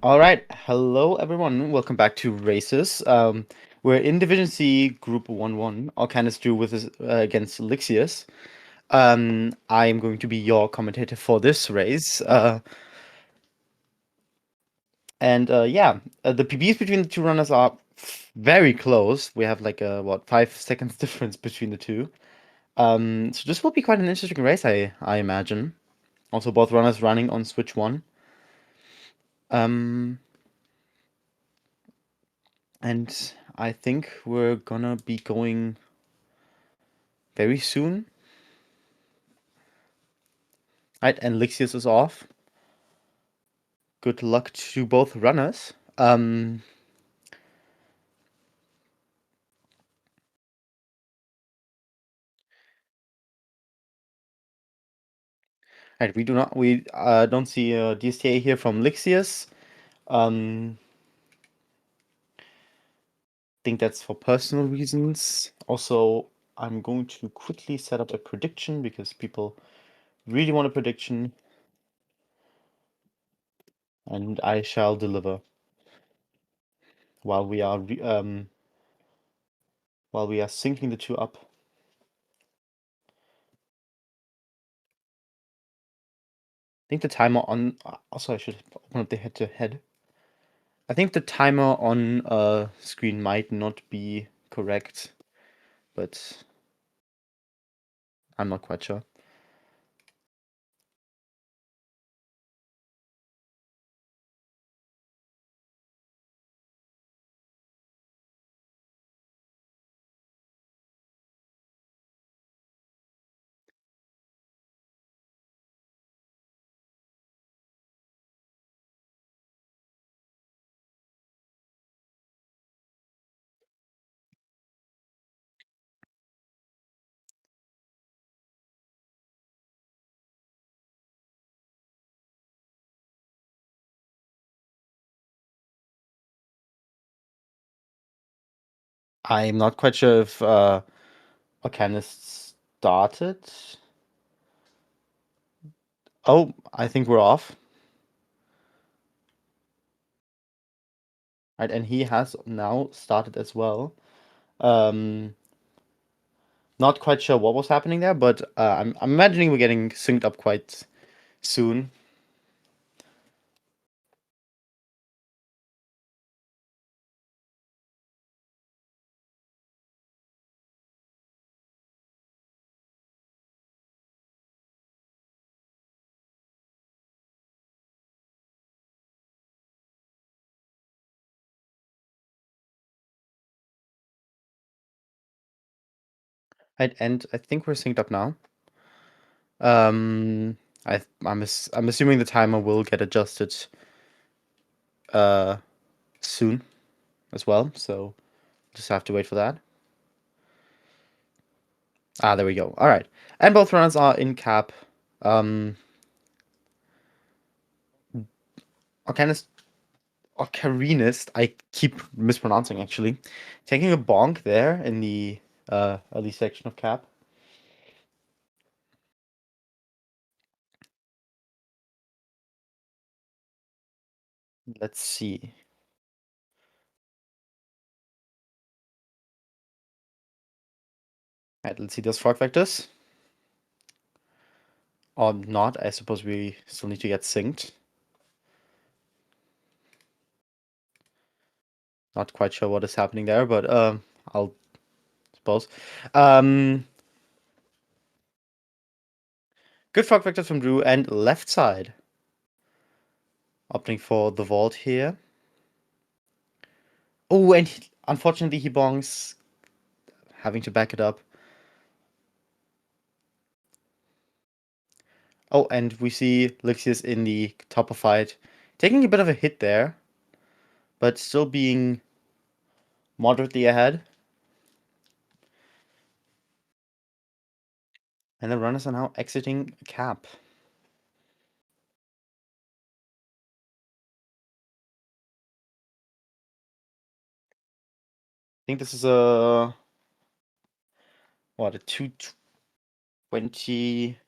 All right, hello everyone. Welcome back to Races. We're in Division C, Group 1-1. Ocarinist drew with us against Lixius. I'm going to be your commentator for this race. The PBs between the two runners are very close. We have like a 5 seconds difference between the two. So this will be quite an interesting race, I imagine. Also, both runners running on Switch 1. Um, and I think we're gonna be going very soon. Right, and Lixius is off. Good luck to both runners. Right, we don't see a DSTA here from Lixius. Think that's for personal reasons. Also, I'm going to quickly set up a prediction because people really want a prediction, and I shall deliver while we are syncing the two up. I think the timer on. Also, I should open up the head-to-head. I think the timer on screen might not be correct, but I'm not quite sure. I'm not quite sure if Ocarinist started. Oh, I think we're off. Right, and he has now started as well. Um, Not quite sure what was happening there, but I'm imagining we're getting synced up quite soon. Right, and I think we're synced up now. Um, I'm assuming the timer will get adjusted uh soon as well, so just have to wait for that. Ah, there we go. All right, and both runners are in cap. Um, Ocarinist, Ocarinist, I keep mispronouncing actually, taking a bonk there in the early section of cap. Let's see. All right, let's see those frog vectors. Or not, I suppose we still need to get synced. Not quite sure what is happening there, but I'll suppose. Um, Good frog vectors from Drew and left side. Opting for the vault here. Oh, and unfortunately he bongs, having to back it up. Oh, and we see Lixius in the top of fight, taking a bit of a hit there, but still being moderately ahead. And the runners are now exiting cap. I think this is a 220,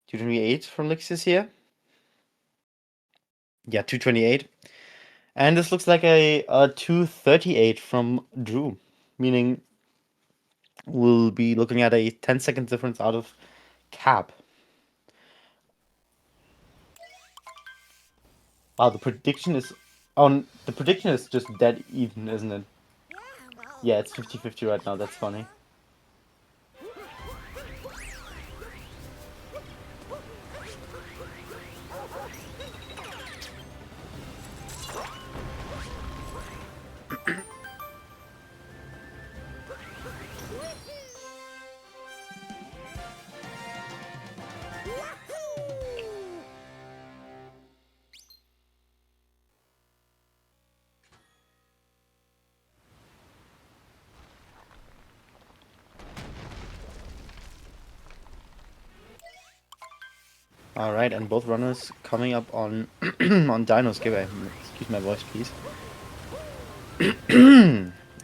228 from Lixius here. Yeah, 228. And this looks like a 238 from Drew, meaning we'll be looking at a 10-second difference out of cap. Wow, the prediction is the prediction is just dead even, isn't it? Yeah, it's 50-50 right now. That's funny. All right, and both runners coming up on on Dino Skip. Excuse my voice, please.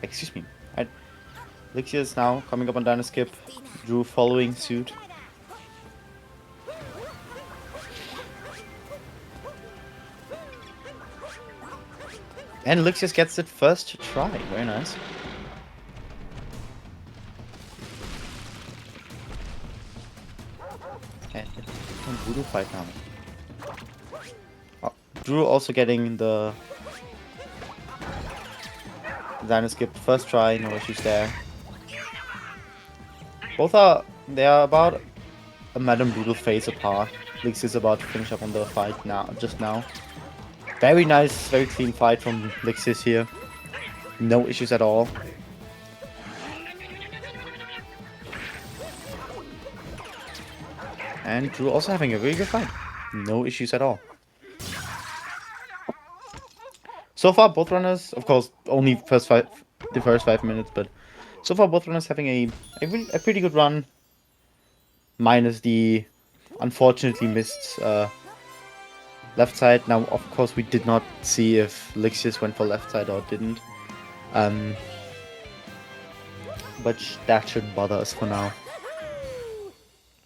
Excuse me. Right. Lixius now coming up on Dino Skip. Drew following suit. And Lixius gets it first try. Very nice. And a brutal fight now. Oh, Drew also getting the Dino Skip first try. No issues there. They are about a Madame Brutal phase apart. Lixius is about to finish up on the fight now, just now. Very nice, very clean fight from Lixius here. No issues at all. And Drew also having a very good fight. No issues at all. So far, both runners, of course, only the first 5 minutes, but so far both runners having a pretty good run. Minus the unfortunately missed left side. Now, of course, we did not see if Lixius went for left side or didn't. But that shouldn't bother us for now.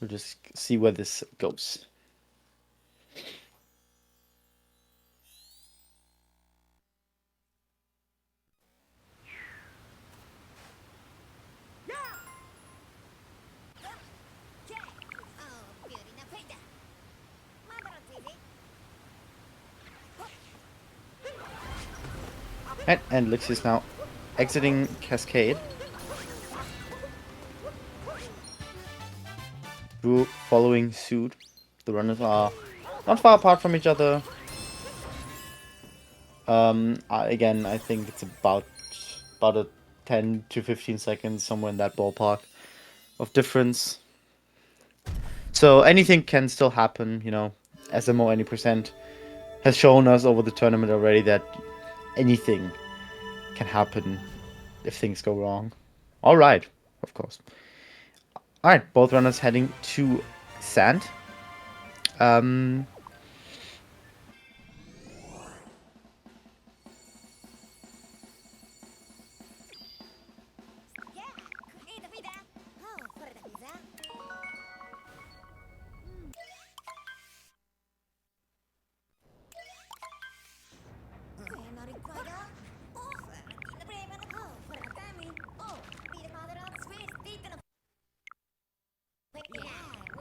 We'll just see where this goes. And Lixius now exiting Cascade. Drew following suit. The runners are not far apart from each other. Again, I think it's about a 10 to 15 seconds, somewhere in that ballpark of difference. So anything can still happen, you know. SMO any percent has shown us over the tournament already that anything can happen if things go wrong. All right, of course. All right, both runners heading to sand.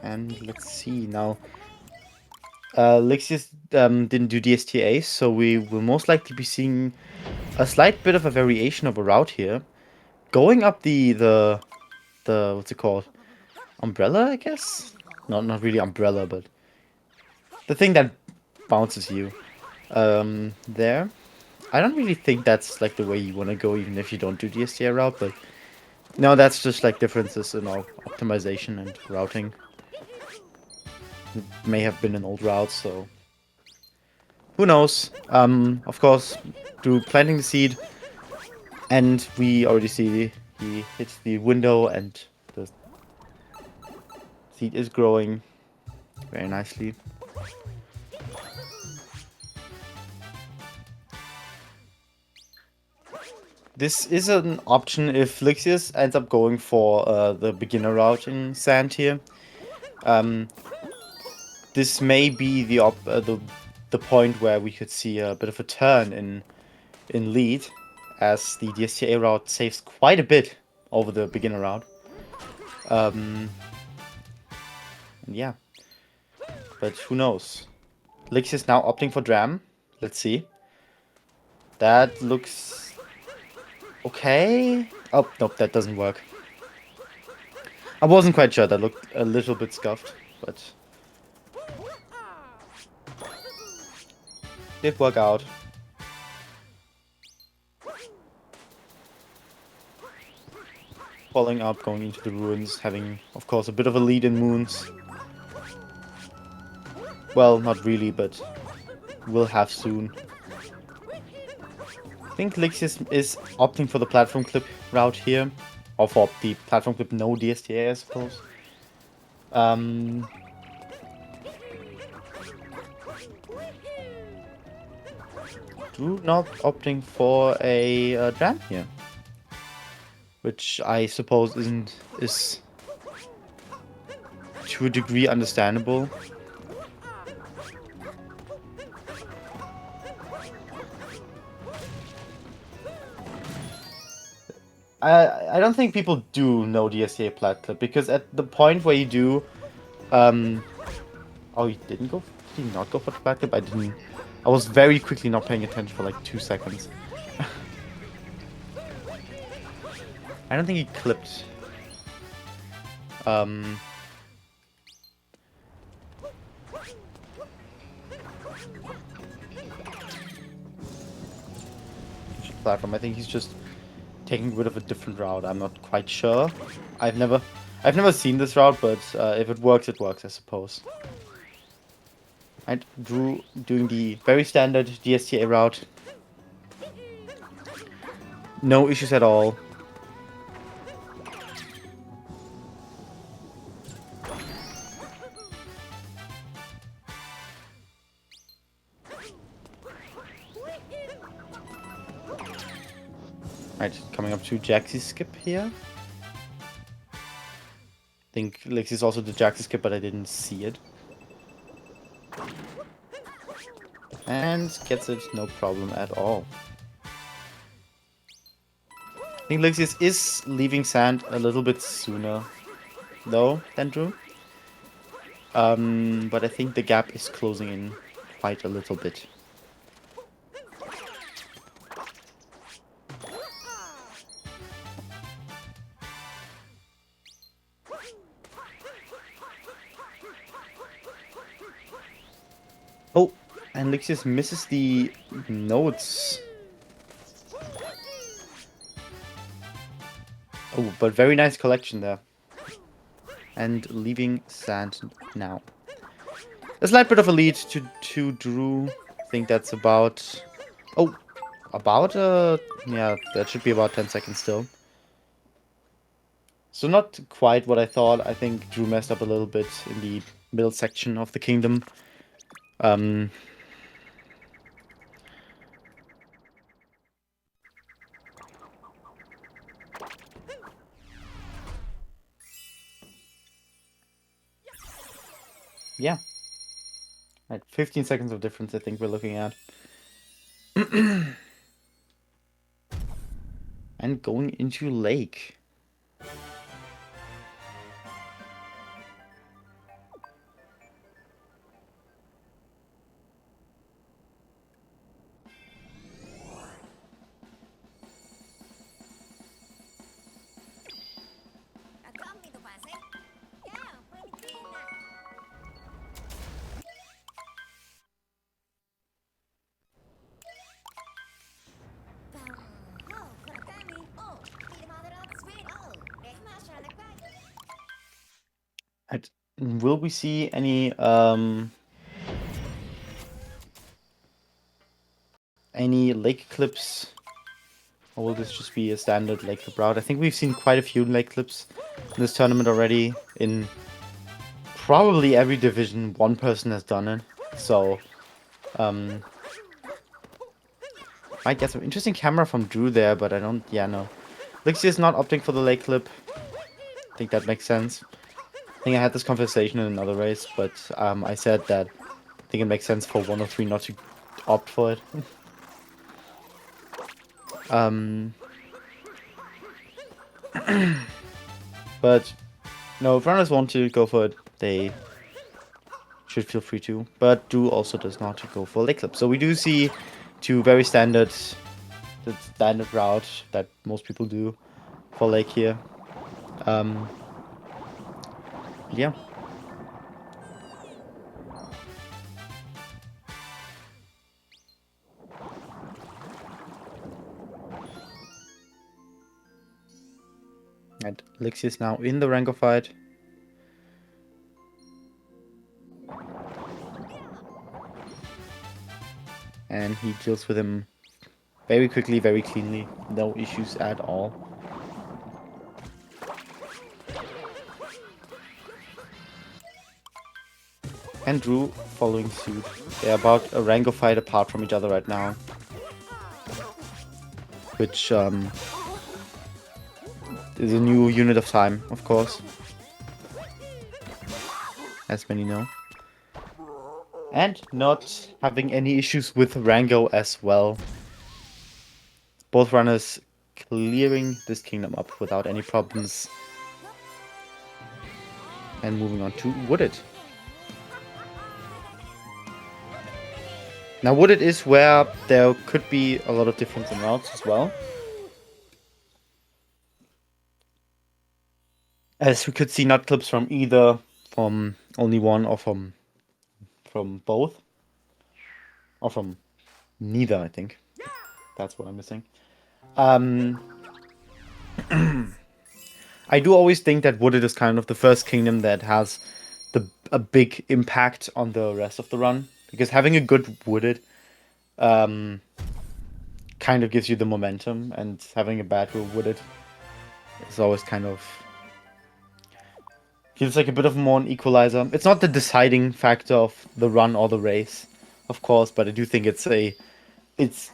And let's see now. Lixius didn't do DSTA, so we will most likely be seeing a slight bit of a variation of a route here. Going up the what's it called? Umbrella, I guess? Not really umbrella, but the thing that bounces you. There. I don't really think that's like the way you want to go, even if you don't do DSTA route, but no, that's just like differences in our optimization and routing. It may have been an old route, so who knows? Of course, through planting the seed, and we already see he hits the window, and the seed is growing very nicely. This is an option if Lixius ends up going for the beginner route in sand here. This may be the the point where we could see a bit of a turn in lead, as the DSTA route saves quite a bit over the beginner route. Yeah, but who knows? Lixius now opting for Dram. Let's see. That looks okay. Oh, nope, that doesn't work. I wasn't quite sure. That looked a little bit scuffed, but did work out. Following up, going into the ruins, having, of course, a bit of a lead in moons. Well, not really, but will have soon. I think Lixius is opting for the platform clip route here. Or for the platform clip no DSTA, I suppose. Drew not opting for a Dram here. Which I suppose is to a degree understandable. I don't think people do know DSTA plat clip, because at the point where you do, oh, he didn't go. Did he not go for the plat clip? I didn't. I was very quickly not paying attention for like 2 seconds. I don't think he clipped. Platform. I think he's just taking a bit of a different route. I'm not quite sure. I've never seen this route, but if it works, I suppose. Right, Drew doing the very standard DSTA route. No issues at all. Right, coming up to Jaxi skip here. I think Lixius also did Jaxi skip, but I didn't see it. And gets it, no problem at all. I think Lixius is leaving sand a little bit sooner, though, than Drew. But I think the gap is closing in quite a little bit. Oh, and Lixius misses the notes. Oh, but very nice collection there. And leaving sand now. A slight bit of a lead to Drew. I think that's about... Oh, about... yeah, that should be about 10 seconds still. So not quite what I thought. I think Drew messed up a little bit in the middle section of the kingdom. Yeah. Right, 15 seconds of difference I think we're looking at. And going into lake. Will we see any lake clips, or will this just be a standard lake clip route? I think we've seen quite a few lake clips in this tournament already. In probably every division, one person has done it. So, might get some interesting camera from Drew there, but I don't. Yeah, no. Lixius is not opting for the lake clip. I think that makes sense. I think I had this conversation in another race, but I said that I think it makes sense for 1 or 3 not to opt for it. But no, if runners want to go for it, they should feel free to. But Drew also does not go for leg clip. So we do see two very standard, the standard route that most people do for leg here. Yeah. And Lixius now in the Rango fight. And he deals with him very quickly, very cleanly. No issues at all. And Drew following suit. They're about a Rango fight apart from each other right now. Which is a new unit of time, of course. As many know. And not having any issues with Rango as well. Both runners clearing this kingdom up without any problems. And moving on to Wooded. Now Wooded is where there could be a lot of difference in routes as well. As we could see nut clips from either from only one or from both. Or from neither, I think. That's what I'm missing. I do always think that Wooded is kind of the first kingdom that has a big impact on the rest of the run. Because having a good Wooded kind of gives you the momentum, and having a bad Wooded is always kind of feels like a bit of more an equalizer. It's not the deciding factor of the run or the race, of course, but I do think it's an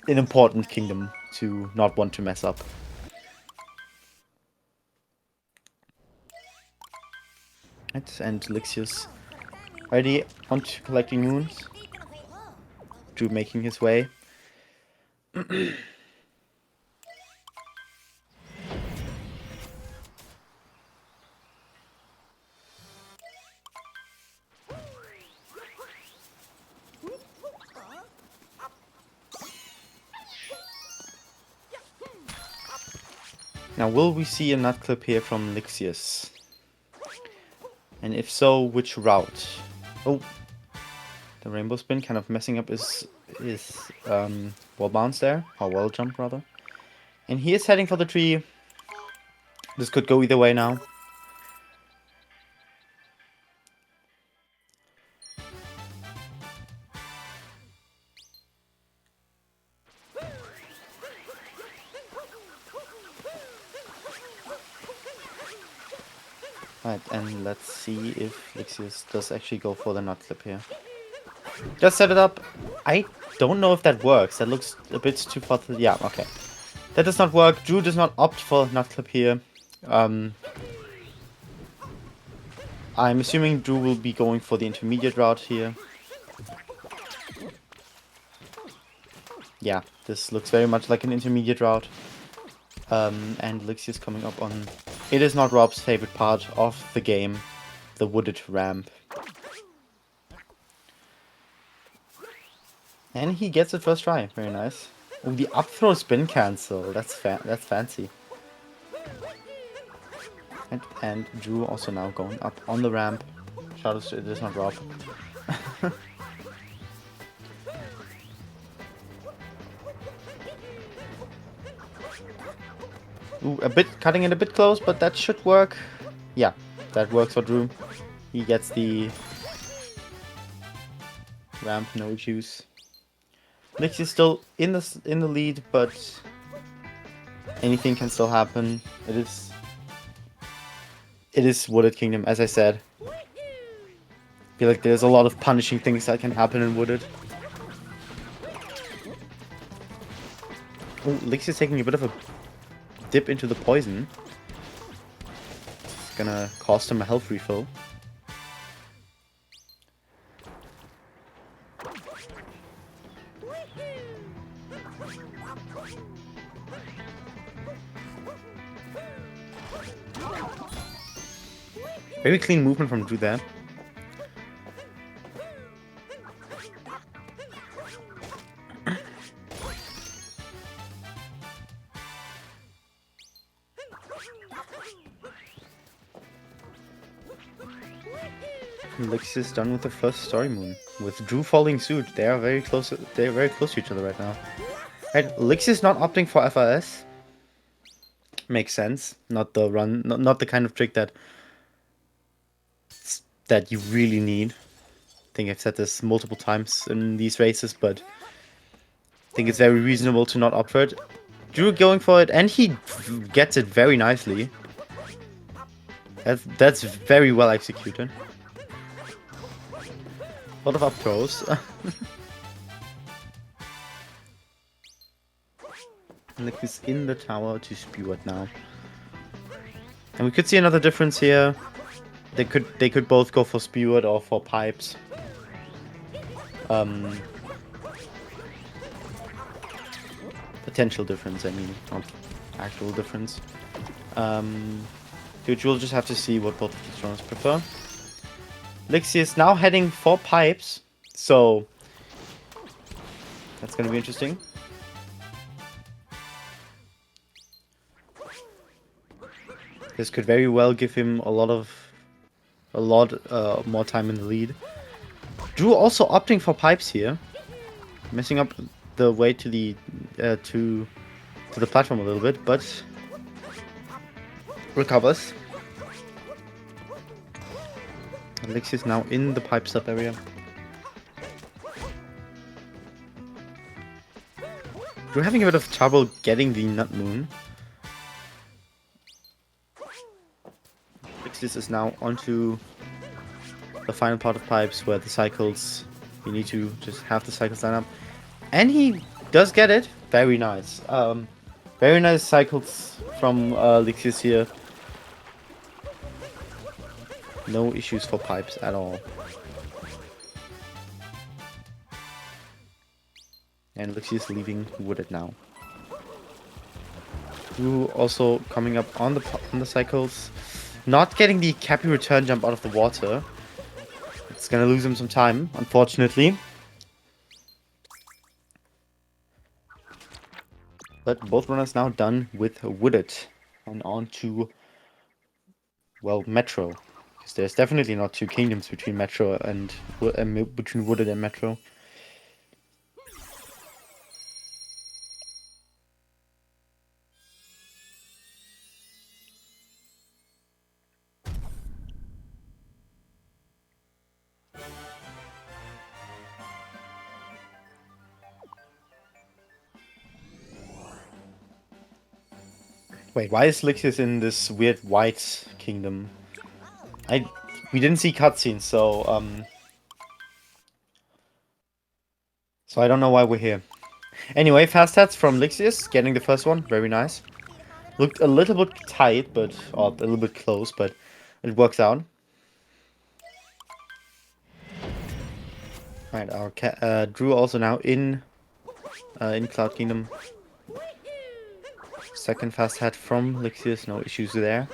important kingdom to not want to mess up. Right, and Lixius already on to collecting moons. To making his way. Now, will we see a nut clip here from Lixius? And if so, which route? Oh, the rainbow spin kind of messing up his wall bounce there, or wall jump rather. And he is heading for the tree. This could go either way now. Right, and let's see if Lixius does actually go for the nut clip here. Just set it up. I don't know if that works. That looks a bit too far to... Yeah, okay. That does not work. Drew does not opt for nut clip here. I'm assuming Drew will be going for the intermediate route here. Yeah, this looks very much like an intermediate route. And Lixius coming up on... It is not Rob's favorite part of the game, the wooded ramp. And he gets it first try. Very nice. Oh, the up throw spin cancel. That's fancy. And Drew also now going up on the ramp. Shadows, it is not Rob. Ooh, cutting it a bit close, but that should work. Yeah, that works for Drew. He gets the ramp, no issues. Lix is still in the lead, but anything can still happen. It is Wooded Kingdom, as I said. I feel like there's a lot of punishing things that can happen in Wooded. Oh, Lix is taking a bit of a dip into the poison. It's gonna cost him a health refill. Very clean movement from Drew there. Lixius done with the first story moon. With Drew following suit, they are very close. They are very close to each other right now. Right, Lixius not opting for FRS makes sense. Not the run, not the kind of trick that you really need. I think I've said this multiple times in these races, but I think it's very reasonable to not opt for it. Drew going for it, and he gets it very nicely. That's very well executed. A lot of up throws. Lixius in the tower to spew it now. And we could see another difference here. They could both go for Spewered or for pipes. Potential difference, I mean, not actual difference. Which we'll just have to see what both of these runners prefer. Lixius now heading for pipes, so that's gonna be interesting. This could very well give him a lot more time in the lead. Drew also opting for pipes here, messing up the way to the platform a little bit, but recovers. Lixius now in the pipe sub area. Drew having a bit of trouble getting the nut moon. Lixius is now onto the final part of pipes where the cycles, you need to just have the cycles line up. And he does get it. Very nice. Very nice cycles from Lixius here. No issues for pipes at all. And Lixius leaving wooded now. Drew also coming up on the cycles. Not getting the Cappy return jump out of the water. It's gonna lose him some time, unfortunately. But both runners now done with Wooded. And on to, well, Metro. Because there's definitely not two kingdoms between Metro and between Wooded and Metro. Wait, why is Lixius in this weird white kingdom? We didn't see cutscenes, so I don't know why we're here. Anyway, fast hats from Lixius, getting the first one, very nice. Looked a little bit tight, but or a little bit close, but it works out. Right, our Drew also now in Cloud Kingdom. Second fast hat from Lixius, no issues there.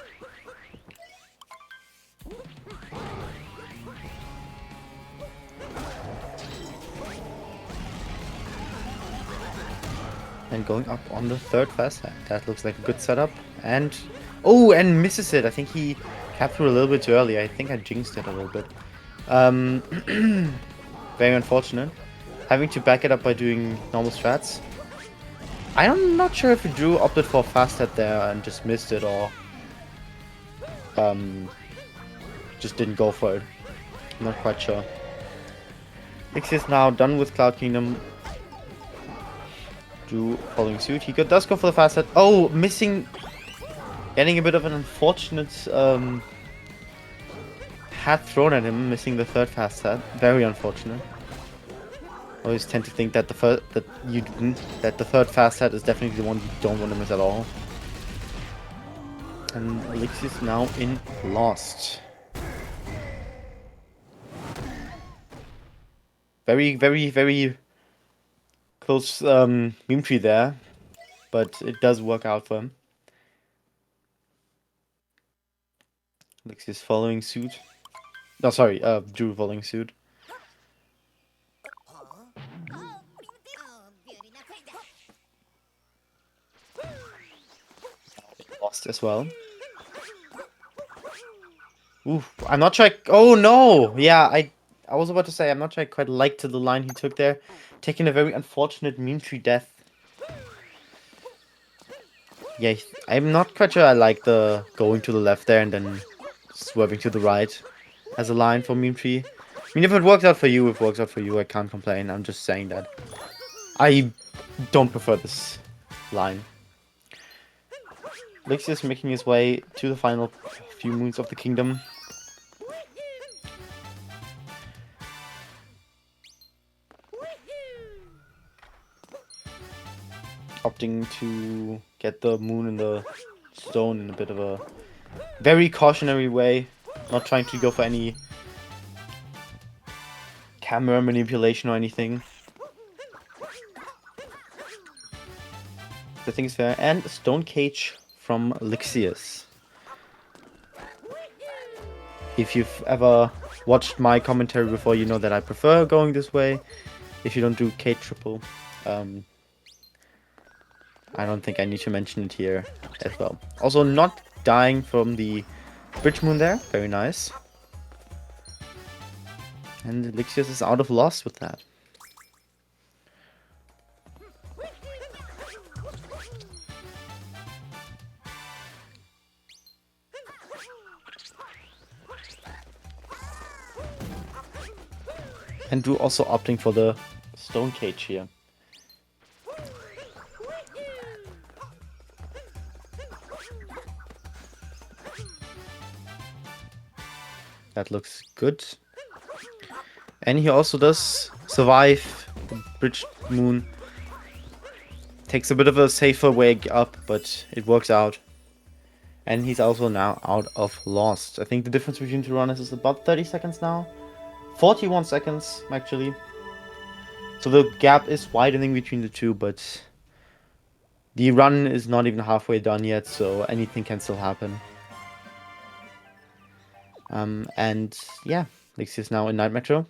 And going up on the third fast hat. That looks like a good setup. And oh, and misses it. I think he capped through a little bit too early. I think I jinxed it a little bit. Very unfortunate. Having to back it up by doing normal strats. I'm not sure if Drew opted for a fast hat there and just missed it, or just didn't go for it. I'm not quite sure. Lixius now done with Cloud Kingdom. Drew following suit. He does go for the fast hat. Oh, missing. Getting a bit of an unfortunate hat thrown at him, missing the third fast hat. Very unfortunate. I always tend to think that the third fast hat is definitely the one you don't want to miss at all. And Lixius now in Lost. Very, very, very Close meme tree there, but it does work out for him. Lixius following suit. No, sorry, Drew following suit. Lost as well. Oof, I'm not sure. Oh no! Yeah, I was about to say I'm not sure I quite liked the line he took there, taking a very unfortunate meme tree death. Yeah, I'm not quite sure I like the going to the left there and then swerving to the right as a line for meme tree. I mean, if it works out for you, it works out for you. I can't complain. I'm just saying that I don't prefer this line. Lixius making his way to the final few moons of the kingdom. Opting to get the moon and the stone in a bit of a very cautionary way. Not trying to go for any camera manipulation or anything. I think it's fair. And a stone cage from Lixius. If you've ever watched my commentary before, you know that I prefer going this way. If you don't do cage triple, I don't think I need to mention it here as well. Also, not dying from the bridge moon there. Very nice. And Lixius is out of loss with that. And Drew also opting for the stone cage here. That looks good. And he also does survive the bridge moon. Takes a bit of a safer way up, but it works out. And he's also now out of lost. I think the difference between two runners is about 30 seconds now. 41 seconds, actually. So the gap is widening between the two, but the run is not even halfway done yet, so anything can still happen. And yeah, Lixius now in Night Metro.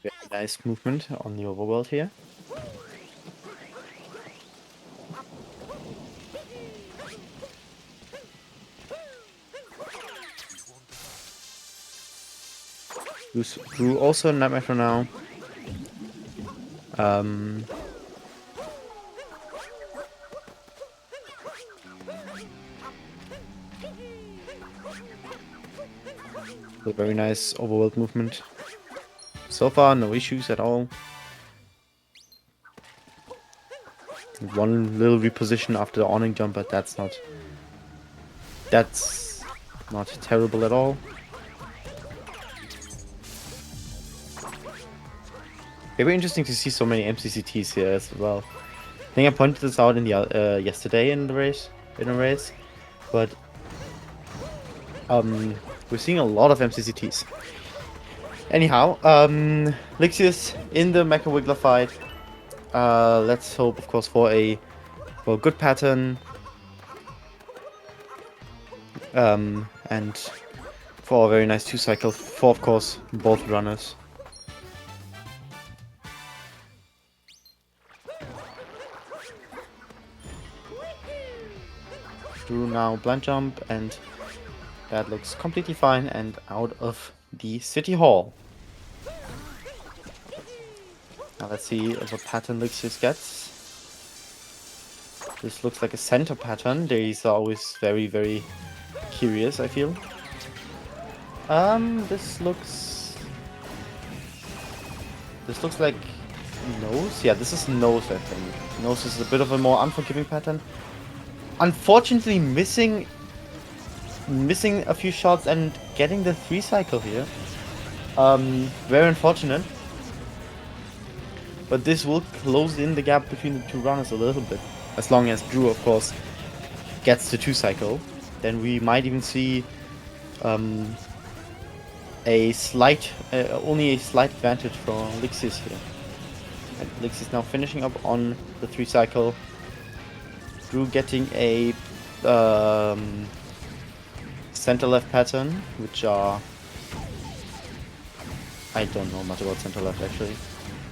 Very nice movement on the overworld here. Drew also in Night Metro now. A very nice overworld movement. So far, no issues at all. One little reposition after the awning jump, but that's not terrible at all. Very interesting to see so many MCCTs here as well. I think I pointed this out in the yesterday in the race, but we're seeing a lot of MCCTs. Anyhow, Lixius in the Mecha Wiggler fight. Let's hope, of course, for a good pattern. And for a very nice 2-cycle for, of course, both runners. Drew now blind jump, and that looks completely fine and out of the City Hall. Now let's see what pattern Lixius gets. This looks like a center pattern. These are always very, very curious, I feel. This looks like nose. Yeah, this is nose, I think. Nose is a bit of a more unforgiving pattern. Unfortunately, missing missing a few shots and getting the 3 cycle here. Very unfortunate. But this will close in the gap between the two runners a little bit. As long as Drew, of course, gets the 2 cycle. Then we might even see a slight, only a slight advantage for Lixius here. And Lixius now finishing up on the 3 cycle. Drew getting a center left pattern, which are... I don't know much about center left actually.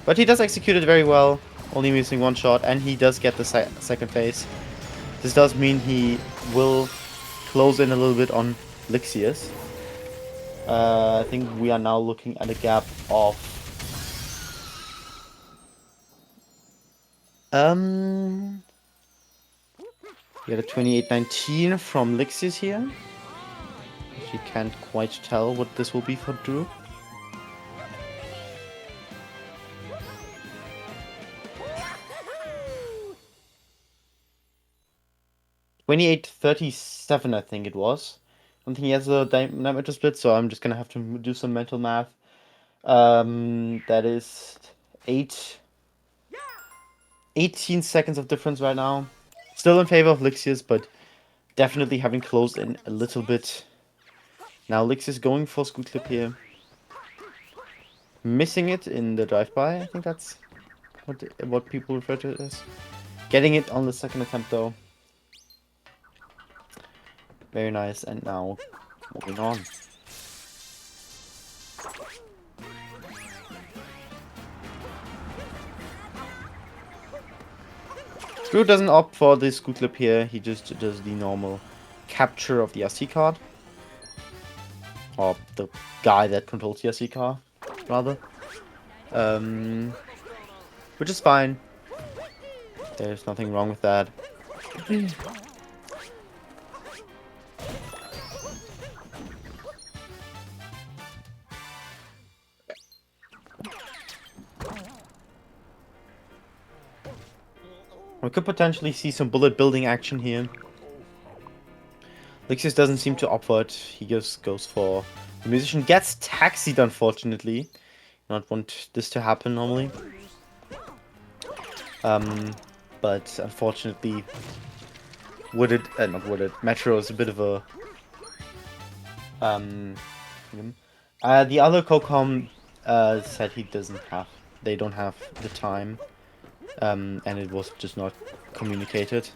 But he does execute it very well, only missing 1 shot, and he does get the second phase. This does mean he will close in a little bit on Lixius. I think we are now looking at a gap of... We had a 28-19 from Lixius here. You can't quite tell what this will be for Drew. $28-37, I think it was. I don't think he has a diameter split, so I'm just gonna have to do some mental math. That is 18 seconds of difference right now. Still in favor of Lixius, but definitely having closed in a little bit. Now Lixius going for Scoot Clip here. Missing it in the drive-by, I think that's what people refer to it as. Getting it on the second attempt though. Very nice, and now moving on. Drew doesn't opt for the Scoot Clip here, he just does the normal capture of the RC card. Or the guy that controls the RC car, rather. Which is fine. There's nothing wrong with that. We could potentially see some bullet building action here. Lixius doesn't seem to opt for it. He just goes for the musician. Gets taxied, unfortunately. Not want this to happen normally. But unfortunately, Wooded, not Wooded, Metro is a bit of a... the other CoCom said they don't have the time. And it was just not communicated.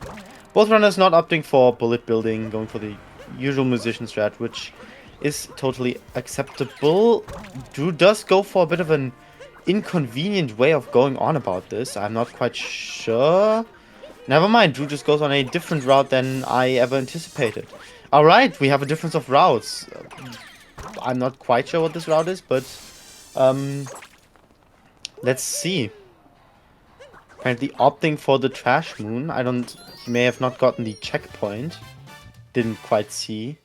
Both runners not opting for bullet building, going for the usual musician strat, which is totally acceptable. Drew does go for a bit of an inconvenient way of going on about this. I'm not quite sure. Never mind, Drew just goes on a different route than I ever anticipated. Alright, we have a difference of routes. I'm not quite sure what this route is, but let's see. Apparently opting for the Trash Moon. He may have not gotten the checkpoint. Didn't quite see.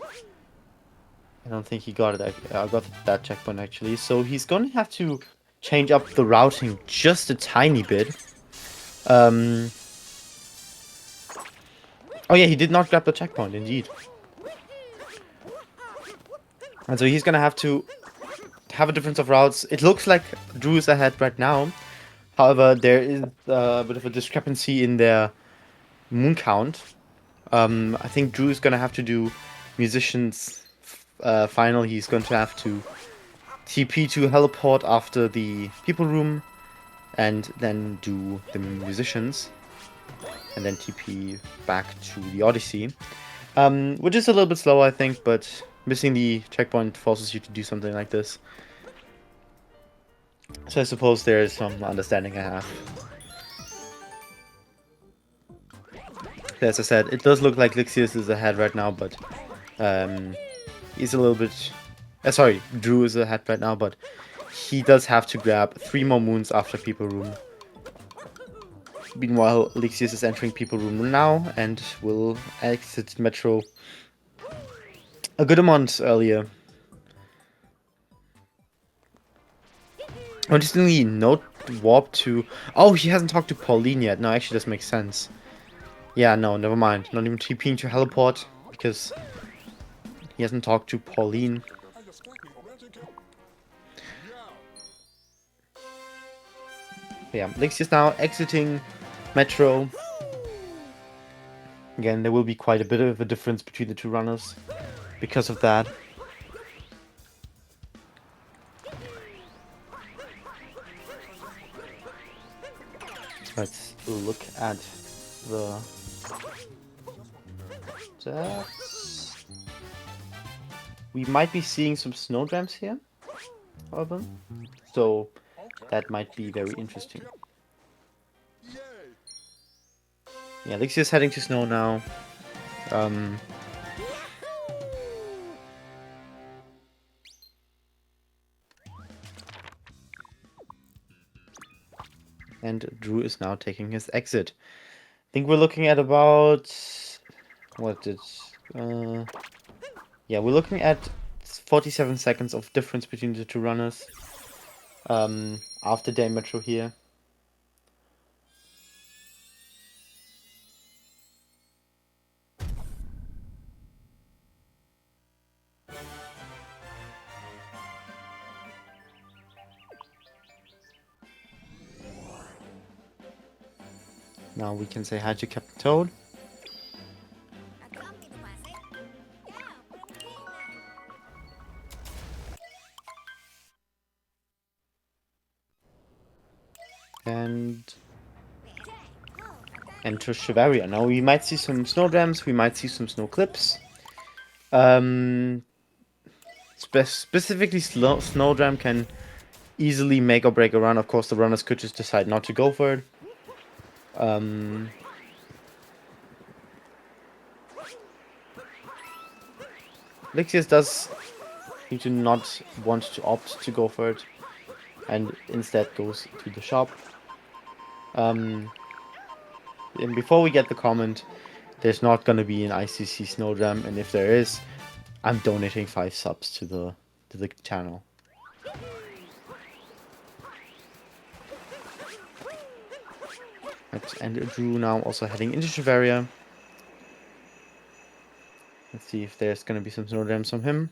I don't think he got it. I got that checkpoint actually. So he's going to have to change up the routing just a tiny bit. Oh yeah, he did not grab the checkpoint, indeed. And so he's going to have a difference of routes. It looks like Drew is ahead right now. However, there is a bit of a discrepancy in their moon count. I think Drew is going to have to do musicians final. He's going to have to TP to heliport after the people room and then do the musicians and then TP back to the Odyssey. Which is a little bit slower, I think, but missing the checkpoint forces you to do something like this. So I suppose there is some understanding I have. As I said, it does look like Lixius is ahead right now, but he's a little bit... sorry, Drew is ahead right now, but he does have to grab 3 more moons after People Room. Meanwhile, Lixius is entering People Room now and will exit Metro a good amount earlier. Interestingly, no warp to... Oh, he hasn't talked to Pauline yet. No, actually, this makes sense. Yeah, no, never mind. Not even TPing to heliport, because He hasn't talked to Pauline. Yeah, Lixius now exiting Metro. Again, there will be quite a bit of a difference between the two runners because of that. Let's look at the stats. We might be seeing some snowdrams here, however, so that might be very interesting. Yeah, Lixius heading to snow now. And Drew is now taking his exit. I think we're looking at about... yeah, we're looking at 47 seconds of difference between the two runners. After day Metro here. Now we can say hi to Captain Toad. And enter Shivaria. Now we might see some snowdrams, we might see some snow clips. Specifically snowdram can easily make or break a run. Of course, the runners could just decide not to go for it. Lixius does seem to not want to opt to go for it, and instead goes to the shop. And before we get the comment, there's not going to be an ICC snowdram, and if there is, I'm donating 5 subs to the channel. Right, and Drew now also heading into Shivaria. Let's see if there's going to be some snowdrams from him.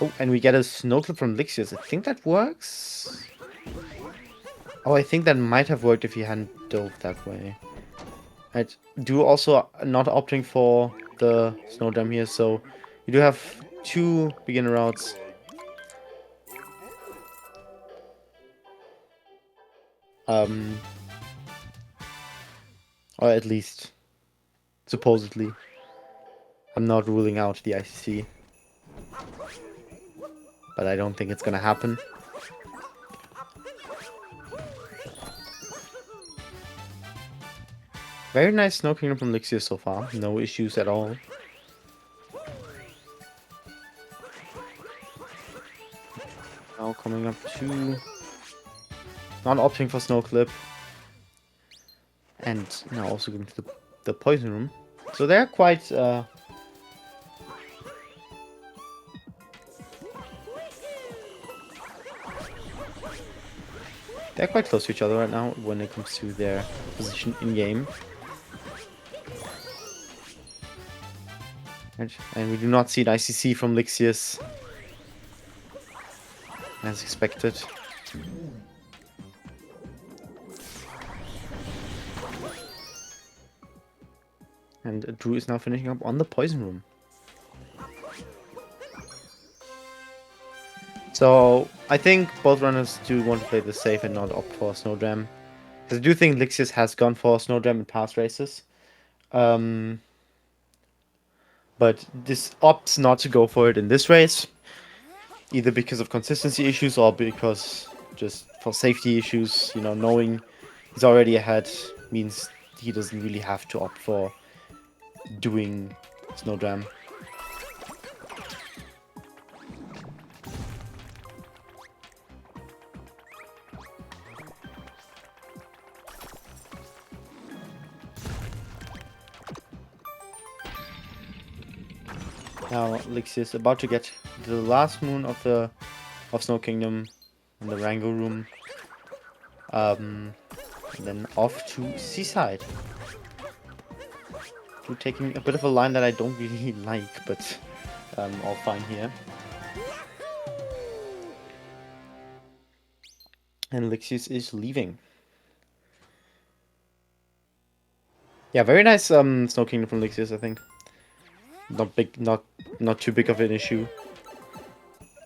Oh, and we get a snow clip from Lixius. I think that works. Oh, I think that might have worked if he hadn't dove that way. Right, Drew also not opting for the snowdram here, so you do have 2 beginner routes. Or at least, supposedly. I'm not ruling out the ICC. But I don't think it's gonna happen. Very nice Snow Kingdom from Lixius so far. No issues at all. Now coming up to... not opting for Snow Clip. And now also going to the Poison Room. So they're quite... they're quite close to each other right now when it comes to their position in-game. And we do not see an ICC from Lixius. As expected. And Drew is now finishing up on the Poison Room. So, I think both runners do want to play this safe and not opt for a Snowdram. Because I do think Lixius has gone for a Snowdram in past races. But this opts not to go for it in this race. Either because of consistency issues or because just for safety issues. You know, knowing he's already ahead means he doesn't really have to opt for doing Snowdram. Now Lixius about to get the last moon of Snow Kingdom in the Rango room. And then off to Seaside. We're taking a bit of a line that I don't really like, but all fine here. And Lixius is leaving. Yeah, very nice Snow Kingdom from Lixius, I think. Not big, not too big of an issue.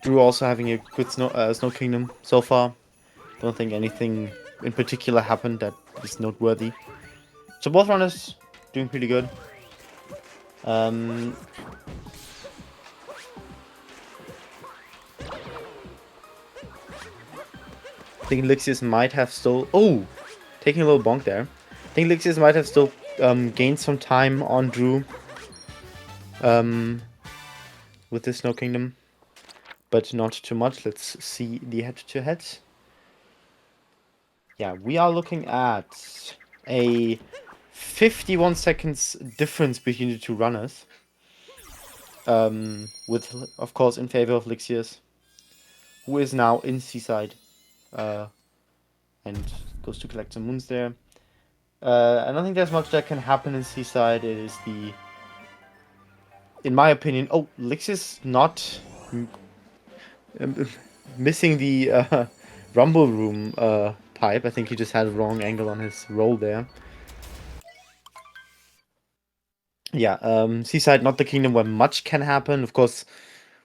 Drew also having a good Snow Kingdom so far. Don't think anything in particular happened that is noteworthy. So both runners doing pretty good. I think Lixius might have still... Oh! Taking a little bonk there. I think Lixius might have still gained some time on Drew. With the Snow Kingdom. But not too much. Let's see the head-to-head. Yeah, we are looking at a 51 seconds difference between the two runners. With, of course, in favor of Lixius, who is now in Seaside. And goes to collect some moons there. I don't think there's much that can happen in Seaside. It is the... In my opinion... Oh, Lixius not... missing the Rumble Room pipe. I think he just had a wrong angle on his roll there. Yeah, Seaside, not the kingdom where much can happen. Of course,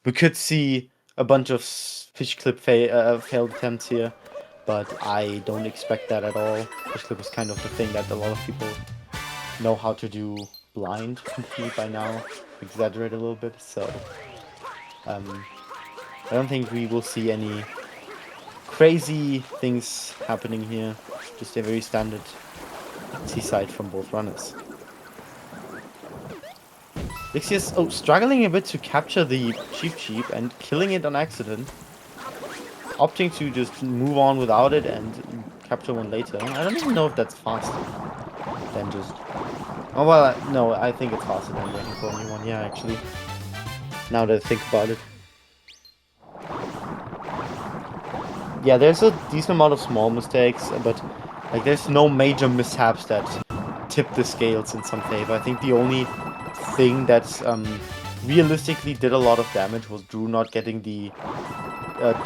we could see a bunch of fish clip failed attempts here, but I don't expect that at all. Fish clip is kind of the thing that a lot of people know how to do blind completely by now. Exaggerate a little bit, so I don't think we will see any crazy things happening here. Just a very standard Seaside from both runners. Lixius, struggling a bit to capture the Cheep and killing it on accident. Opting to just move on without it and capture one later. I don't even know if that's faster than just... Oh, well, no, I think it's faster than waiting for a new one. Yeah, actually. Now that I think about it. Yeah, there's a decent amount of small mistakes, but like there's no major mishaps that tip the scales in some favor. I think the only thing that realistically did a lot of damage was Drew not getting the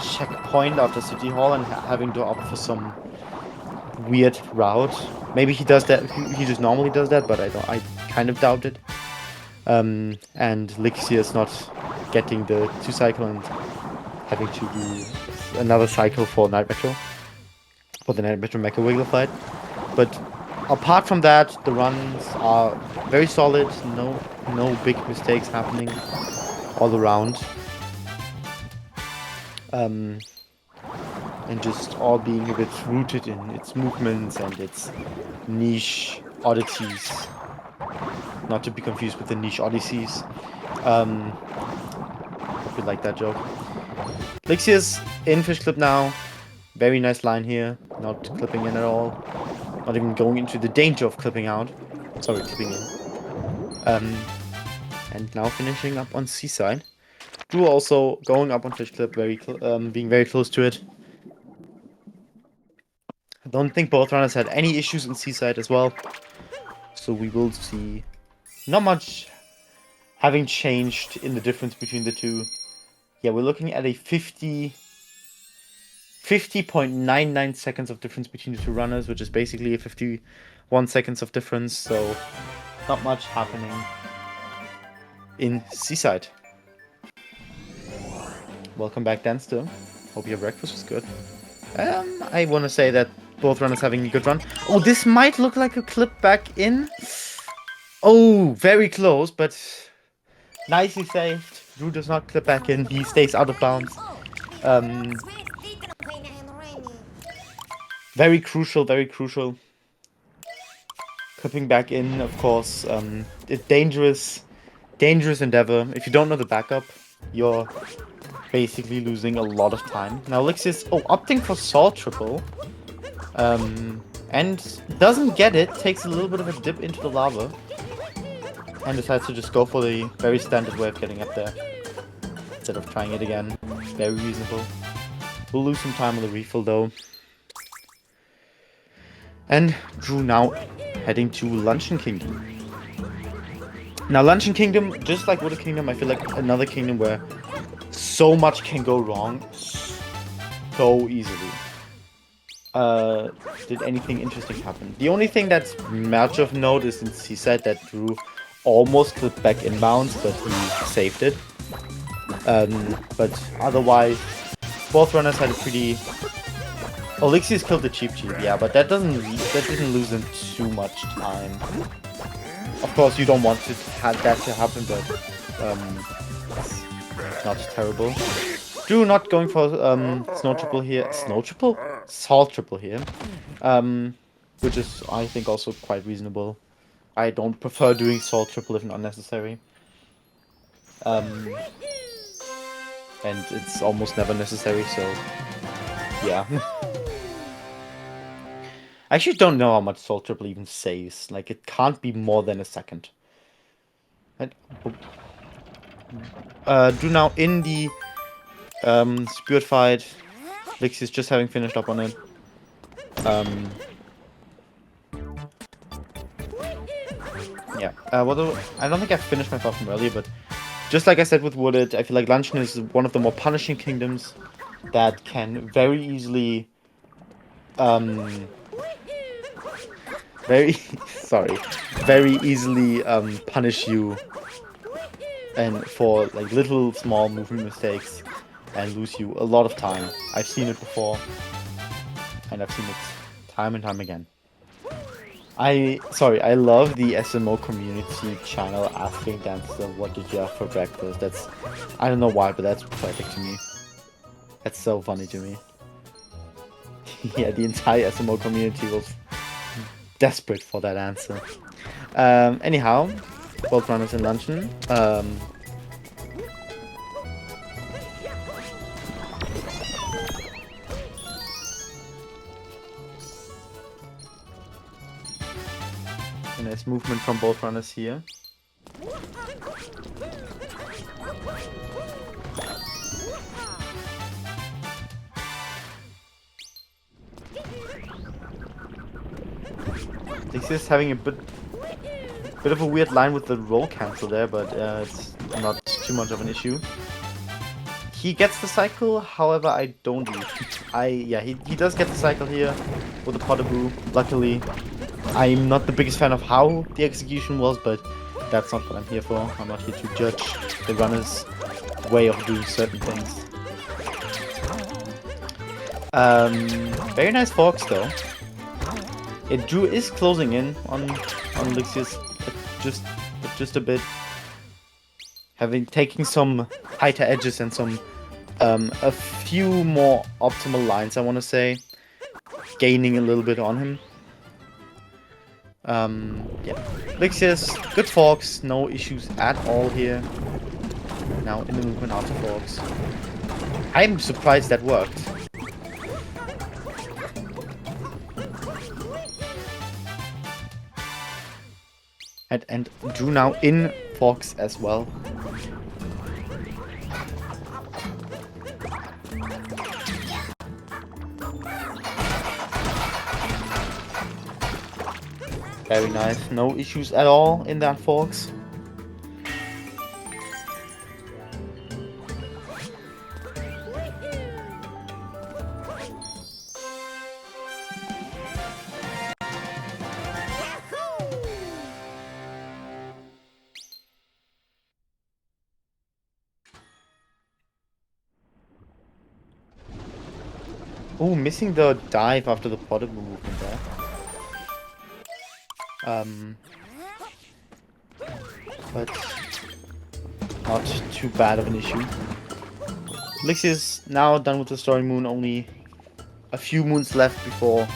checkpoint after City Hall and having to opt for some weird route. Maybe he does that. He just normally does that, but I kind of doubt it. And Lixius not getting the 2 cycle and having to do another cycle for Night Metro, for the Night Metro Mecha Wiggler fight. But apart from that, the runs are very solid. No big mistakes happening all around. And just all being a bit rooted in its movements and its niche oddities. Not to be confused with the niche odysseys. Hope you like that joke. Lixius in fish clip now. Very nice line here. Not clipping in at all. Not even going into the danger of clipping out. Sorry, clipping in. And now finishing up on Seaside. Drew also going up on fish clip, being very close to it. I don't think both runners had any issues in Seaside as well. So we will see not much having changed in the difference between the two. Yeah, we're looking at a 50.99 seconds of difference between the two runners, which is basically a 51 seconds of difference, so not much happening in Seaside. Welcome back, Danster. Hope your breakfast was good. I want to say that both runners having a good run. Oh, this might look like a clip back in. Oh, very close, but nicely saved. Drew does not clip back in. He stays out of bounds. Very crucial, very crucial. Clipping back in, of course. A dangerous endeavor. If you don't know the backup, you're basically losing a lot of time. Now Lixius, opting for Salt Triple. And doesn't get it. Takes a little bit of a dip into the lava. And decides to just go for the very standard way of getting up there. Instead of trying it again. Very reasonable. We'll lose some time on the refill though. And Drew now heading to Luncheon Kingdom. Now, Luncheon Kingdom, just like Water Kingdom, I feel like another kingdom where so much can go wrong so easily. Did anything interesting happen? The only thing that's much of note is since he said that Drew almost clipped back inbounds, but he saved it. But otherwise, both runners had a pretty... Lixius killed the Cheep, yeah, but that didn't lose them too much time. Of course, you don't want to have that to happen, but it's not terrible. Drew not going for snow triple here. Snow triple? Salt triple here. Which is, I think, also quite reasonable. I don't prefer doing salt triple if not necessary. And it's almost never necessary, so yeah. I actually don't know how much salt triple even saves. Like, it can't be more than a second. Drew now in the Spirit fight. Lixius just having finished up on it. Yeah. Well, I don't think I finished my thought from earlier, but just like I said with Wooded, I feel like Luncheon is one of the more punishing kingdoms that can very easily very easily punish you and for like little small movement mistakes and lose you a lot of time. I've seen it before, and I've seen it time and time again. I love the SMO community channel asking Dancer what did you have for breakfast. That's, I don't know why, but that's perfect to me. That's so funny to me. Yeah, the entire SMO community was desperate for that answer. Anyhow, both runners in Luncheon. A nice movement from both runners here. Lixius having a bit of a weird line with the roll cancel there, but it's not too much of an issue. He gets the cycle, however I don't. He does get the cycle here with the Potteroo. Luckily, I'm not the biggest fan of how the execution was, but that's not what I'm here for. I'm not here to judge the runner's way of doing certain things. Very nice forks though. Drew is closing in on Lixius just a bit, taking some tighter edges and some a few more optimal lines, I want to say, gaining a little bit on him. Yeah, Lixius, good forks, no issues at all here. Now in the movement after forks. I'm surprised that worked. And Drew now in forks as well. Very nice, no issues at all in that forks. Oh, missing the dive after the Potteroo movement there. But not too bad of an issue. Lixius now done with the Story Moon, only a few moons left before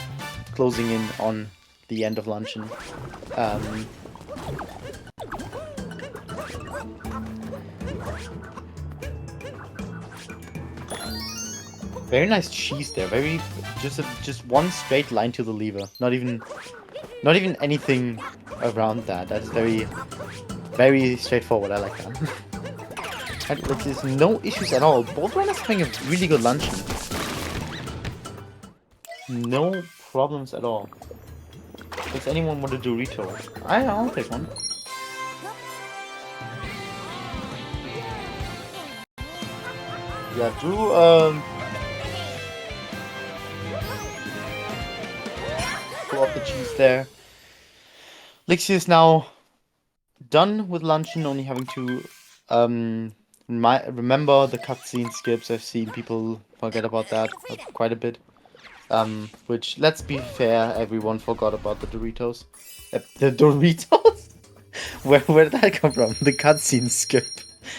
closing in on the end of Luncheon. Very nice cheese there. Very just one straight line to the lever. Not even anything around that. That's very straightforward. I like that. And there's no issues at all. Both runners having a really good Luncheon. No problems at all. Does anyone want a Dorito? I'll take one. Yeah, Drew, pull off the cheese there. Lixius now done with luncheon, only having to remember the cutscene skips. I've seen people forget about that quite a bit. Which, let's be fair, everyone forgot about the Doritos. The Doritos? Where did that come from? The cutscene skip.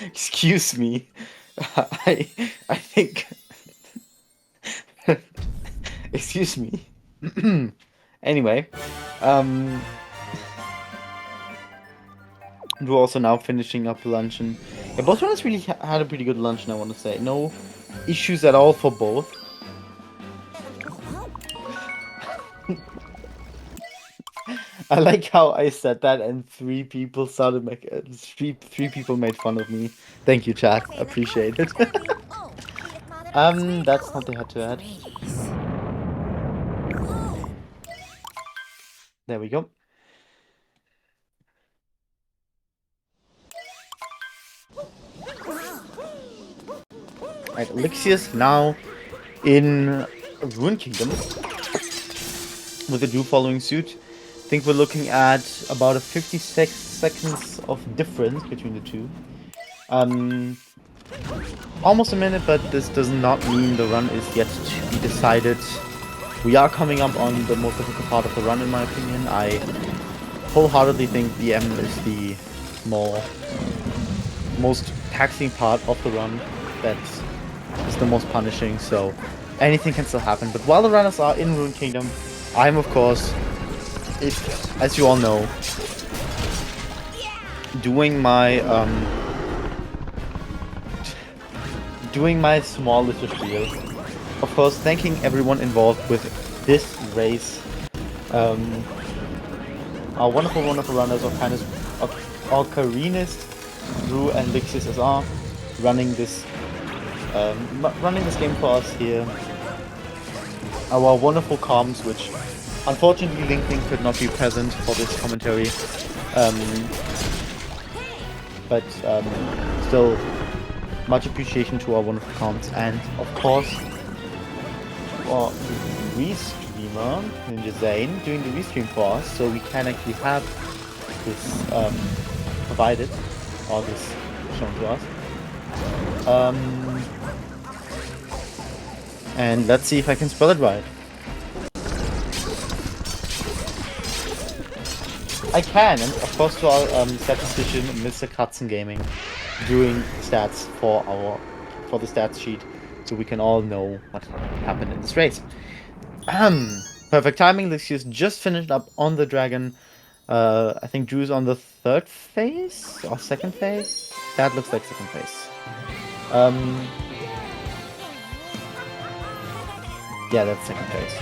Excuse me. I think. Excuse me. Anyway, we're also now finishing up luncheon. Yeah, both runners really had a pretty good luncheon, I want to say. No issues at all for both. I like how I said that and three people started three people made fun of me. Thank you, chat. Appreciate it. That's not the head-to-head. There we go. Right, Lixius now in Ruin Kingdom with the Drew following suit. I think we're looking at about a 56 seconds of difference between the two. Almost a minute, but this does not mean the run is yet to be decided. We are coming up on the most difficult part of the run, in my opinion. I wholeheartedly think the M is the most taxing part of the run. That is the most punishing, so anything can still happen. But while the runners are in Ruin Kingdom, I'm of course, as you all know, doing my small little spiel. Of course, thanking everyone involved with this race. Our wonderful runners, Ocarinist, Drew, and LixiusSR, running this game for us here. Our wonderful comms, which unfortunately Linking could not be present for this commentary, but still much appreciation to our wonderful comms, and of course our Restreamer, Ninja Zane, doing the restream for us, so we can actually have this provided, or this shown to us. And let's see if I can spell it right. I can, and of course to our statistician, Mr. Katzen Gaming, doing stats for the stats sheet, so we can all know what happened in this race. Perfect timing. Lixius just finished up on the dragon. I think Drew's on the third phase or second phase. That looks like second phase. Yeah, that's second phase.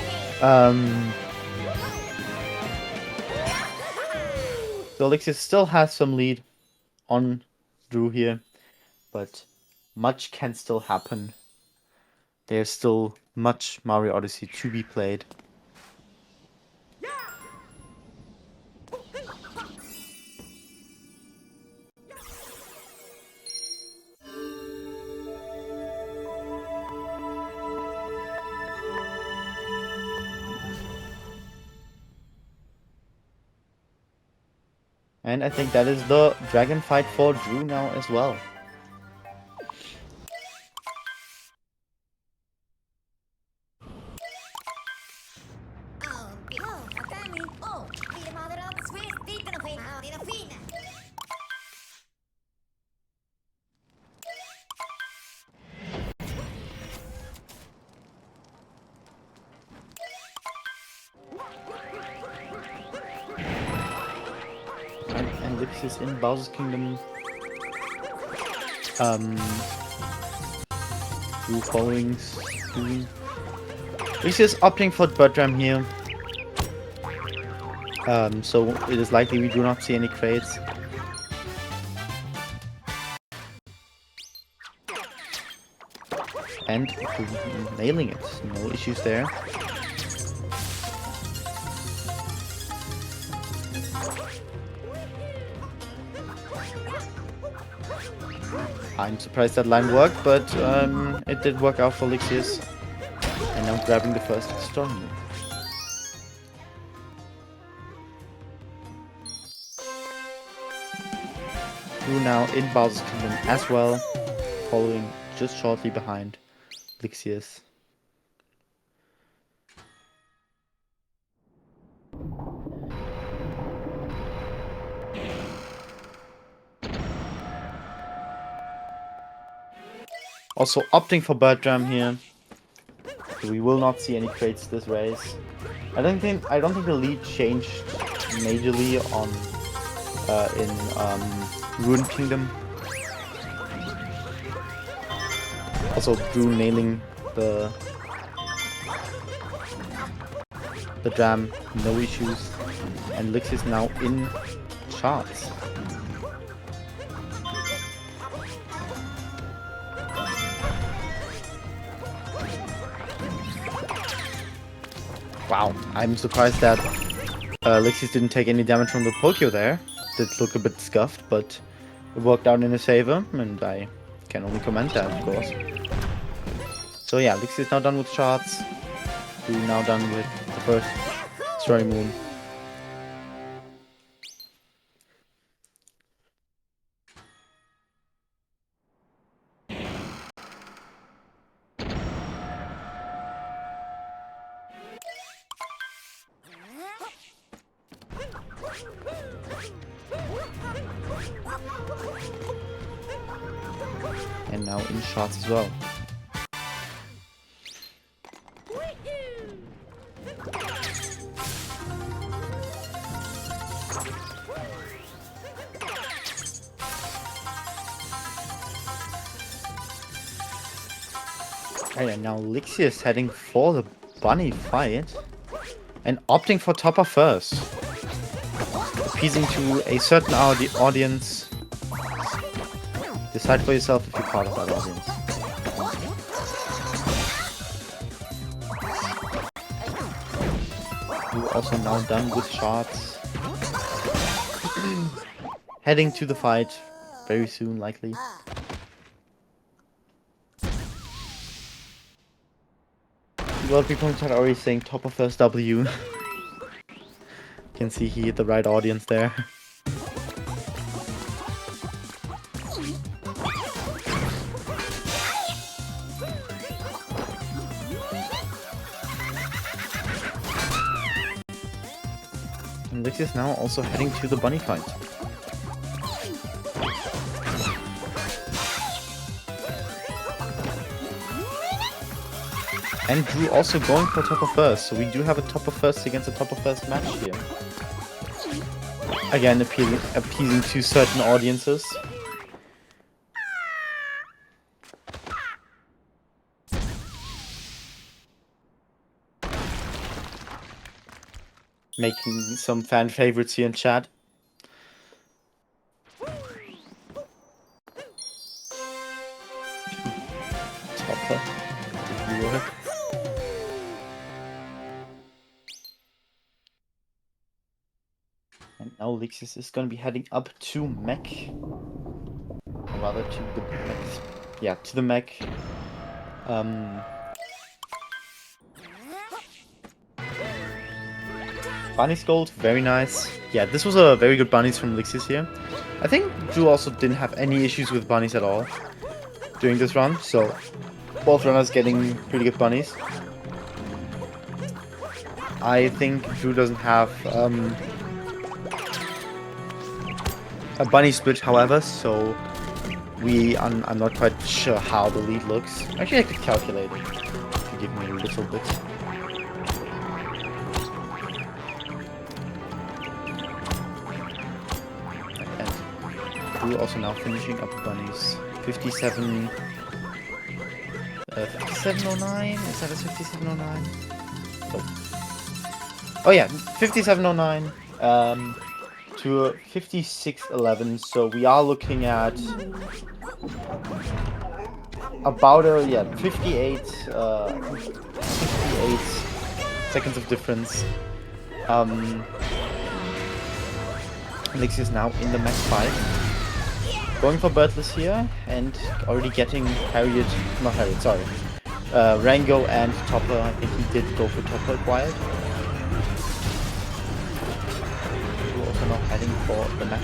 So Lixius still has some lead on Drew here, but much can still happen. There's still much Mario Odyssey to be played. And I think that is the dragon fight for Drew now as well. And Lixius in Bowser's Kingdom. Drew following soon. Lixius opting for Bird Drum here. So it is likely we do not see any crates. And nailing it. No issues there. I'm surprised that line worked, but it did work out for Lixius. And now grabbing the first storm move. Drew now in Bowser's Kingdom as well, following just shortly behind Lixius. Also opting for Bird Drum here. So we will not see any crates this race. I don't think the lead changed majorly on in Ruined Kingdom. Also Drew nailing the jam, no issues, and Lixius now in charts. Wow, I'm surprised that Lixius didn't take any damage from the Pokio there. Did look a bit scuffed, but it worked out in his favor, and I can only comment that, of course. So yeah, Lixius now done with shots. We're now done with the first Story Moon. And now in shots as well. And now Lixius heading for the bunny fight and opting for Topper first. Appeasing to a certain audience. Decide for yourself if you're part of that audience. We're also now done with shots. Heading to the fight very soon, likely. Well, people in chat are already saying Topper first W. Can see he hit the right audience there. And Lixius now also heading to the bunny fight. And Drew also going for Topper first, so we do have a Topper first against a Topper first match here. Again, appeasing to certain audiences. Making some fan favorites here in chat. Topper. And now Lixius is going to be heading up to mech. Or rather to the mech. Yeah, to the mech. Bunny's gold, very nice. Yeah, this was a very good bunnies from Lixius here. I think Drew also didn't have any issues with bunnies at all during this run, so both runners getting pretty good bunnies. I think Drew doesn't have a bunny split, however, so I'm not quite sure how the lead looks. Actually, I could calculate it if you give me a little bit. And Drew also now finishing up bunnies. 57. 5709? Is that a 5709? Oh yeah, 5709 to 5611. So we are looking at about a 58 seconds of difference. Lixius now in the mech fight. Going for Birdless here and already getting Harriet, not Harriet, sorry. Rango and Topper, I think he did go for Topper acquired. We're also now heading for the mech.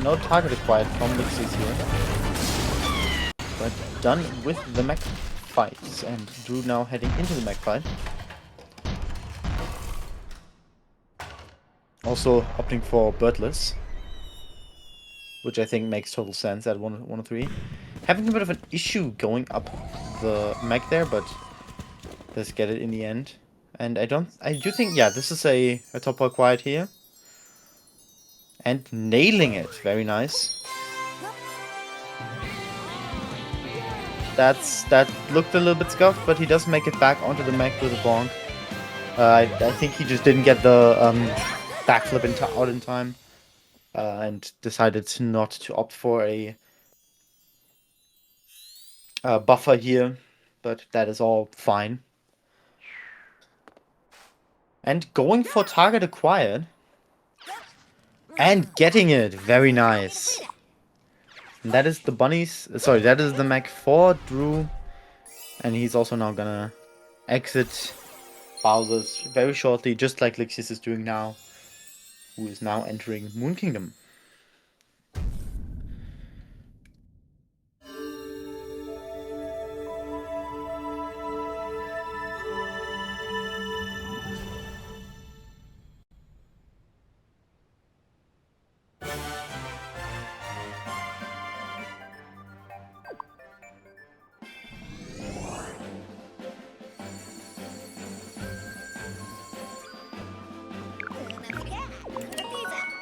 No target acquired from Lixius here. But done with the mech fights, and Drew now heading into the mech fight. Also opting for Birdless, which I think makes total sense at 103. Having a bit of an issue going up the mech there, but let's get it in the end. And I do think, yeah, this is a top acquired here. And nailing it, very nice. That looked a little bit scuffed, but he does make it back onto the mech with a bonk. I think he just didn't get the backflip out in time, and decided not to opt for a buffer here, but that is all fine. And going for target acquired, and getting it, very nice. And that is the bunnies, sorry, that is the mech for Drew, and he's also now gonna exit Bowser's very shortly, just like Lixius is doing now, who is now entering Moon Kingdom.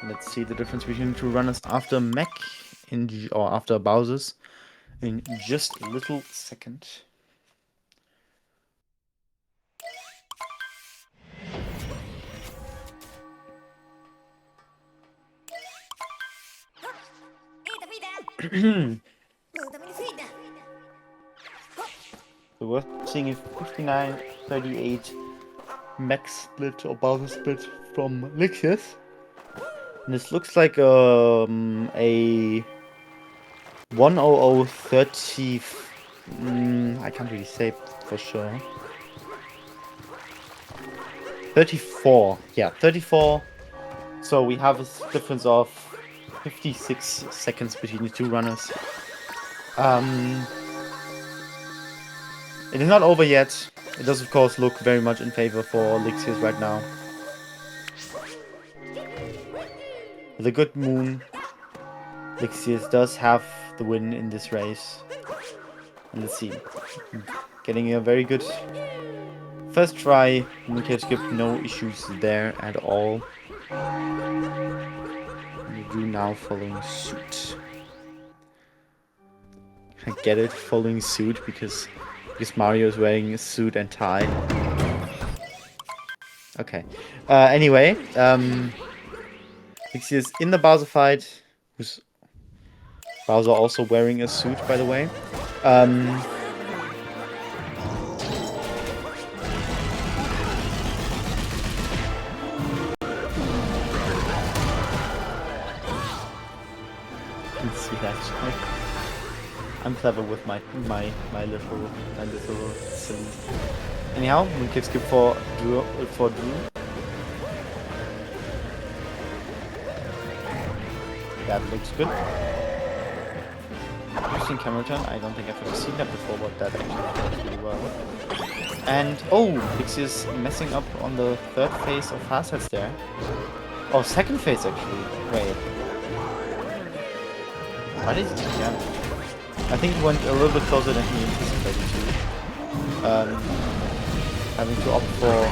Let's see the difference between the two runners after Mech or after Bowser's in just a little second. So we're seeing a 59-38 Mech split or Bowser split from Lixius. And this looks like a 100-30. I can't really say for sure. 34. Yeah, 34. So we have a difference of 56 seconds between the two runners. It is not over yet. It does, of course, look very much in favor for Lixius right now. With a good moon, Lixius does have the win in this race. And let's see. Getting a very good first try. Mooncave skip, no issues there at all. Drew now following suit. I get it, following suit, because Mario is wearing a suit and tie. Okay. Anyway, Lixius in the Bowser fight. Who's Bowser also wearing a suit, by the way. Let's see that. I'm clever with my little silly. Anyhow, we can skip for Drew. That looks good. Interesting camera turn. I don't think I've ever seen that before, but that actually works really well. And oh, Lixius messing up on the third phase of fast heads there. Oh, second phase actually. Wait. Why did he? Yeah. I think he went a little bit closer than he anticipated to. Having to opt for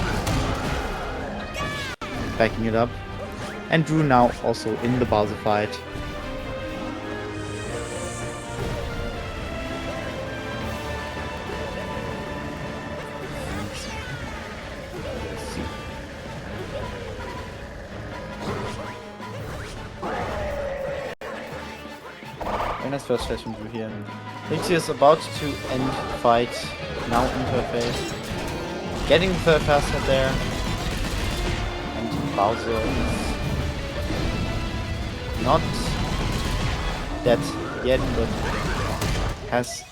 backing it up. And Drew now also in the Bowser fight. nice first phase from Drew here. Lixius about to end fight, now in third phase. Getting the third fast hit there. And Bowser is not dead yet, but has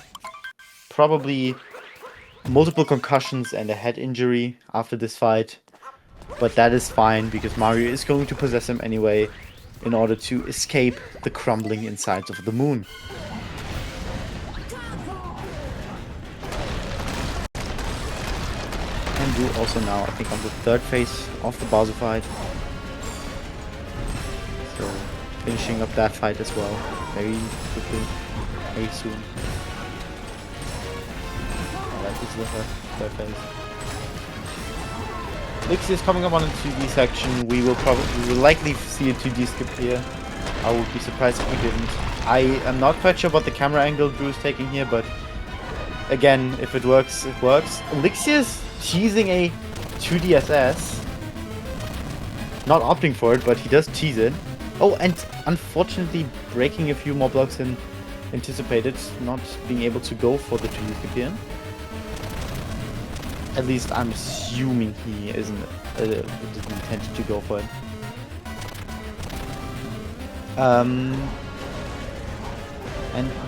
probably multiple concussions and a head injury after this fight. But that is fine, because Mario is going to possess him anyway in order to escape the crumbling insides of the moon. And Drew also now, I think, on the third phase of the Bowser fight. So, finishing up that fight as well, very quickly, very soon. That is the third phase. Lixius coming up on a 2D section. We will likely see a 2D skip here. I would be surprised if we didn't. I am not quite sure what the camera angle Drew is taking here, but again, if it works, it works. Lixius teasing a 2DSS. Not opting for it, but he does tease it. Oh, and unfortunately breaking a few more blocks than anticipated, not being able to go for the 2D skip here. At least I'm assuming he didn't intend to go for it. And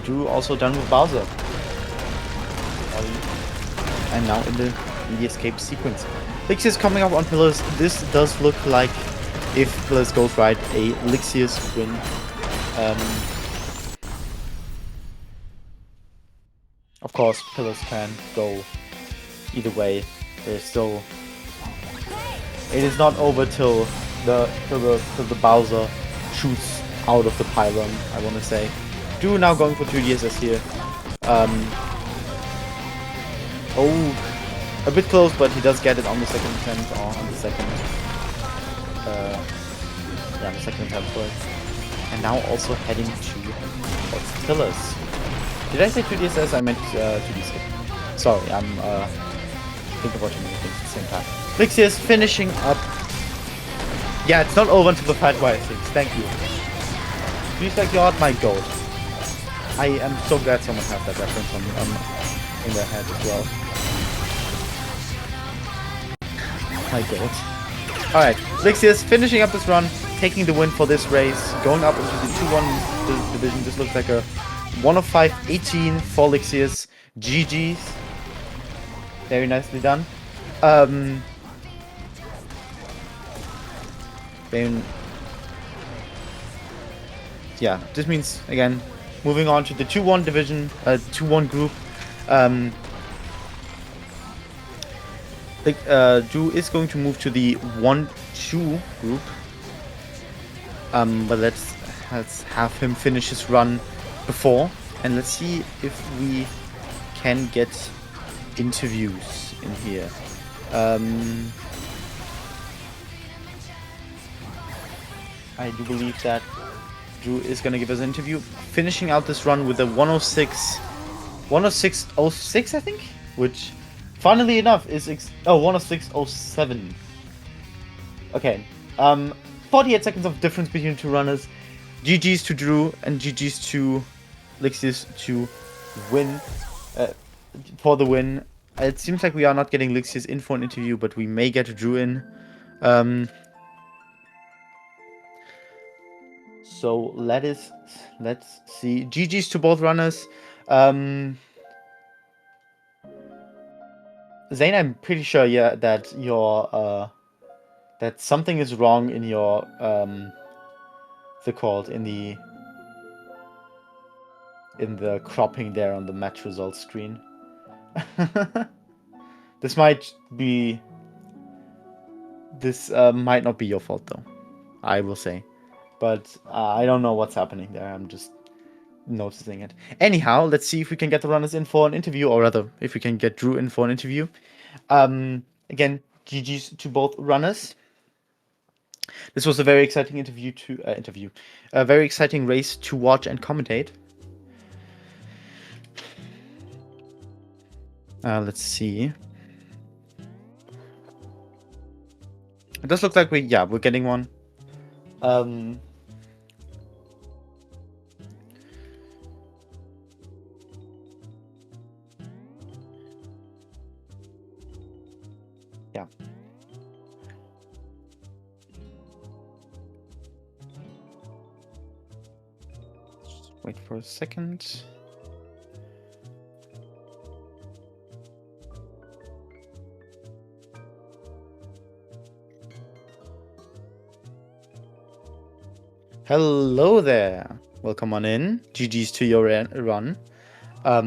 Drew also done with Bowser. And now in the escape sequence. Lixius coming up on Pillars. This does look like, if Pillars goes right, a Lixius win. Of course, Pillars can go either way. There's still, it is not over till the Bowser shoots out of the pylon, I want to say. Drew now going for 2DSS here. Oh, a bit close, but he does get it on the second attempt, or on the second, yeah, the second attempt for it. And now also heading towards Pillars. Did I say 2DSS? I meant 2D skip. Sorry, I'm thinking about too many things at the same time. Lixius finishing up. Yeah, it's not over until the fight wire things. Thank you. Please, like, you're my goat. I am so glad someone has that reference in their head as well. My god. Alright, Lixius finishing up this run, taking the win for this race, going up into the 2-1 division. This looks like a 1 of 5, 18 for Lixius. GG's. Very nicely done. Then, yeah, this means, again, moving on to the 2-1 division, 2-1 group. Drew is going to move to the 1-2 group. But let's have him finish his run before, and let's see if we can get interviews in here. I do believe that Drew is going to give us an interview, finishing out this run with a 106.06, I think, which, funnily enough, is 106.07. Okay, 48 seconds of difference between the two runners. GG's to Drew and GG's to Lixius to win, for the win. It seems like we are not getting Lixius in for an interview, but we may get Drew in. So let's see. GG's to both runners. Zane, I'm pretty sure, yeah, that your that something is wrong in your in the cropping there on the match results screen. This might not be your fault though, I will say. But I don't know what's happening there. I'm just noticing it. Anyhow, let's see if we can get the runners in for an interview, or rather, if we can get Drew in for an interview. Again, GG's to both runners. This was a very exciting a very exciting race to watch and commentate. Let's see. It does look like we're getting one. Yeah. Just wait for a second. Hello there. Welcome on in. GG's to your run. How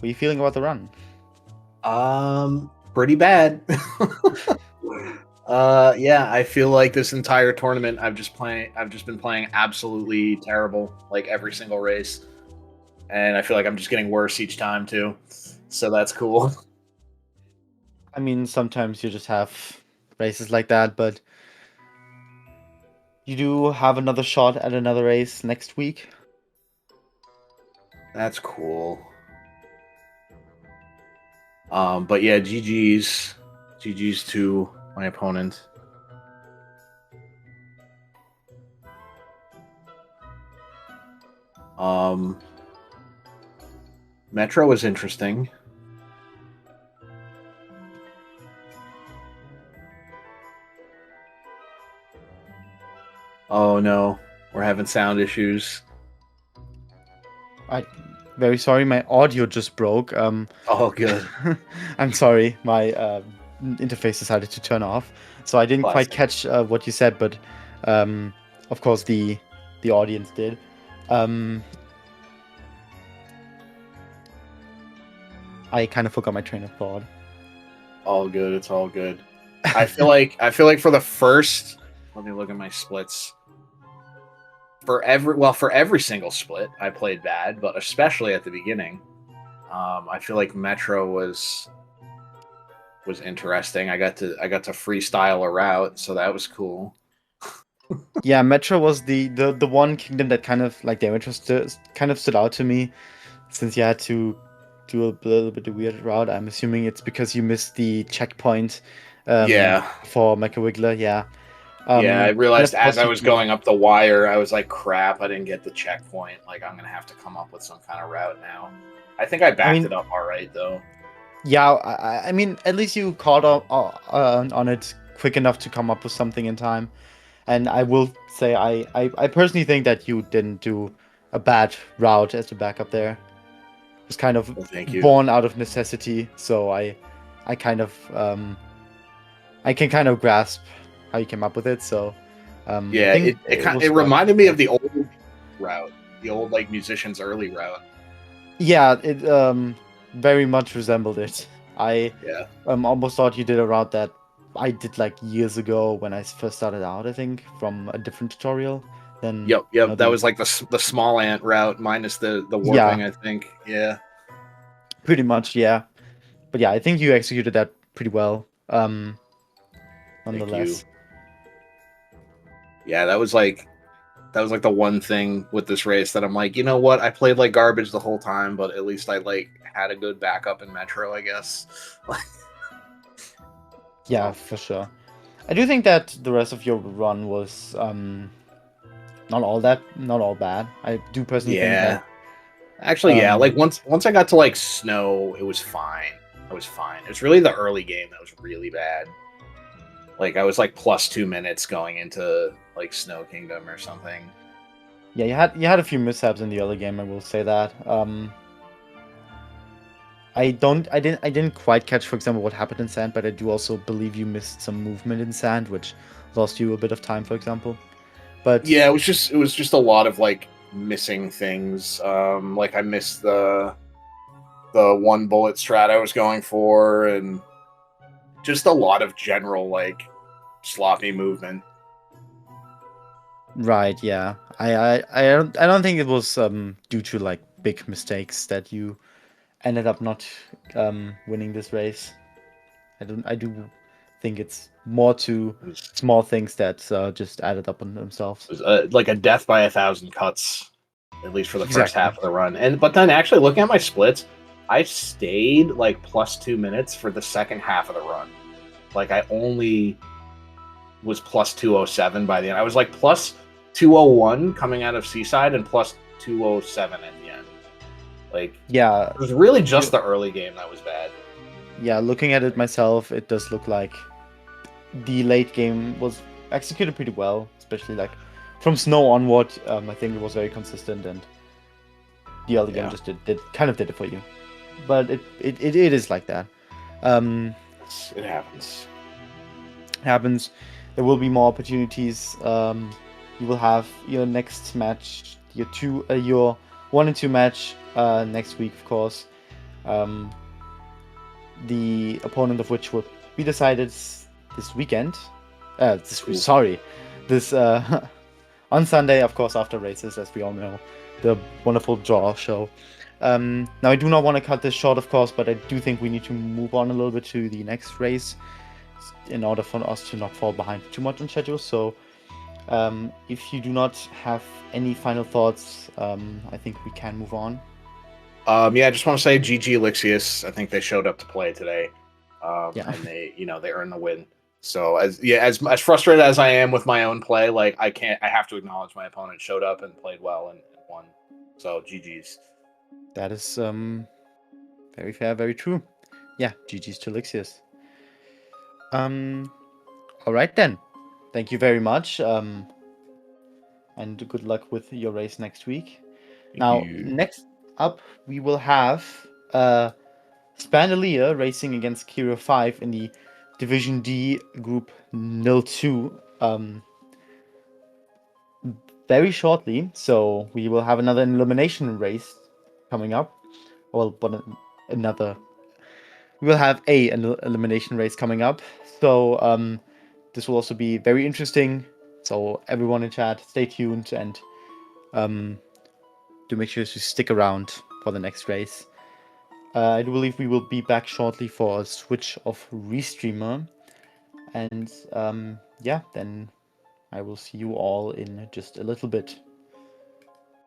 were you feeling about the run? Pretty bad. Yeah, I feel like this entire tournament I've just been playing absolutely terrible, like every single race. And I feel like I'm just getting worse each time too. So that's cool. I mean, sometimes you just have races like that, but you do have another shot at another race next week. That's cool. But yeah, GG's to my opponent. Metro was interesting. Oh no, we're having sound issues. Very sorry, my audio just broke. Oh, good. I'm sorry, my interface decided to turn off, so I didn't quite Classic. catch what you said, but of course the audience did. I kind of forgot my train of thought. All good. It's all good. I feel like for the first, let me look at my splits. For every single split, I played bad, but especially at the beginning, I feel like Metro was interesting. I got to freestyle a route, so that was cool. Yeah, Metro was the one kingdom that kind of like damage was kind of stood out to me, since you had to do a little bit of weird route. I'm assuming it's because you missed the checkpoint Yeah, for Mecha Wiggler. Yeah. yeah. I And realized of as course I you was do. going up the wire, I was like, "Crap! I didn't get the checkpoint. Like, I'm gonna have to come up with some kind of route now." I think I I backed mean, it up all right though. yeah. I mean, at least you caught on it quick enough to come up with something in time. And I will say, I personally think that you didn't do a bad route as a backup there. It was kind of Well, thank you. born out of necessity, so I kind of I can kind of grasp how you came up with it. So I Yeah, think it it was quite reminded me of fair. the old route, the old like musicians early route. Yeah, it very much resembled it. I Yeah. almost thought you did a route that I did like years ago when I first started out, I think, from a different tutorial. Then, Yep, you know, yep. That the was like the small ant route minus the yeah, warping, I think. Yeah. pretty much, yeah. But yeah, I think you executed that pretty well. Thank you. Nonetheless. Yeah, that was like the one thing with this race that I'm like, you know what? I played like garbage the whole time, but at least I like had a good backup in Metro, I guess. Yeah, So for sure. I do think that the rest of your run was not all bad. I do personally think that yeah. Actually, yeah. um Like once I got to like snow, it was fine. I was fine. It was really the early game that was really bad. Like I was like plus 2 minutes going into like Snow Kingdom or something. yeah, you had a few mishaps in the early game, I will say that. I didn't quite catch, for example, what happened in sand, but I do also believe you missed some movement in sand, which lost you a bit of time, for example. But Yeah, it was just a lot of like missing things. Like I missed the one bullet strat I was going for, and just a lot of general like sloppy movement. right, yeah. I don't think it was due to like big mistakes that you ended up not winning this race. I do think it's more to small things that just added up on themselves. It was like a death by 1,000 cuts, at least for the first Exactly. half of the run. And but then actually looking at my splits, I stayed like plus 2 minutes for the second half of the run. Like I only was plus 207 by the end. I was like plus 201 coming out of Seaside and plus 207 at the end. Like Yeah, it was really just you, the early game that was bad. yeah. Looking at it myself, it does look like the late game was executed pretty well, especially like from Snow onward. I think it was very consistent, and the early game Yeah, just did it for you. But it is like that. Um, it happens. happens. There will be more opportunities. You will have your next match, your 1 and 2 match next week, of course. Um, the opponent of which will be decided this weekend. Ooh. Sorry, this on Sunday, of course, after races, as we all know, the wonderful draw show. Now, I do not want to cut this short, of course, but I do think we need to move on a little bit to the next race in order for us to not fall behind too much on schedule. So, if you do not have any final thoughts, I think we can move on. Yeah, I just want to say GG Lixius. I think they showed up to play today, Yeah, and they earned the win. So as frustrated as I am with my own play, like I have to acknowledge my opponent showed up and played well and won. So GG's. that is very fair, very true. Yeah, GG's to Lixius. Um, all right then. Thank you very much. And good luck with your race next week. Thank Now, you. next up, we will have uh, Spandalia racing against Kira 5 in the Division D Group 02 very shortly. So, we will have another elimination race coming up. Well, but another. We will have an elimination race coming up. So, this will also be very interesting. So, everyone in chat, stay tuned and um, do make sure to stick around for the next race. I do believe we will be back shortly for a switch of Restreamer. And yeah, then I will see you all in just a little bit.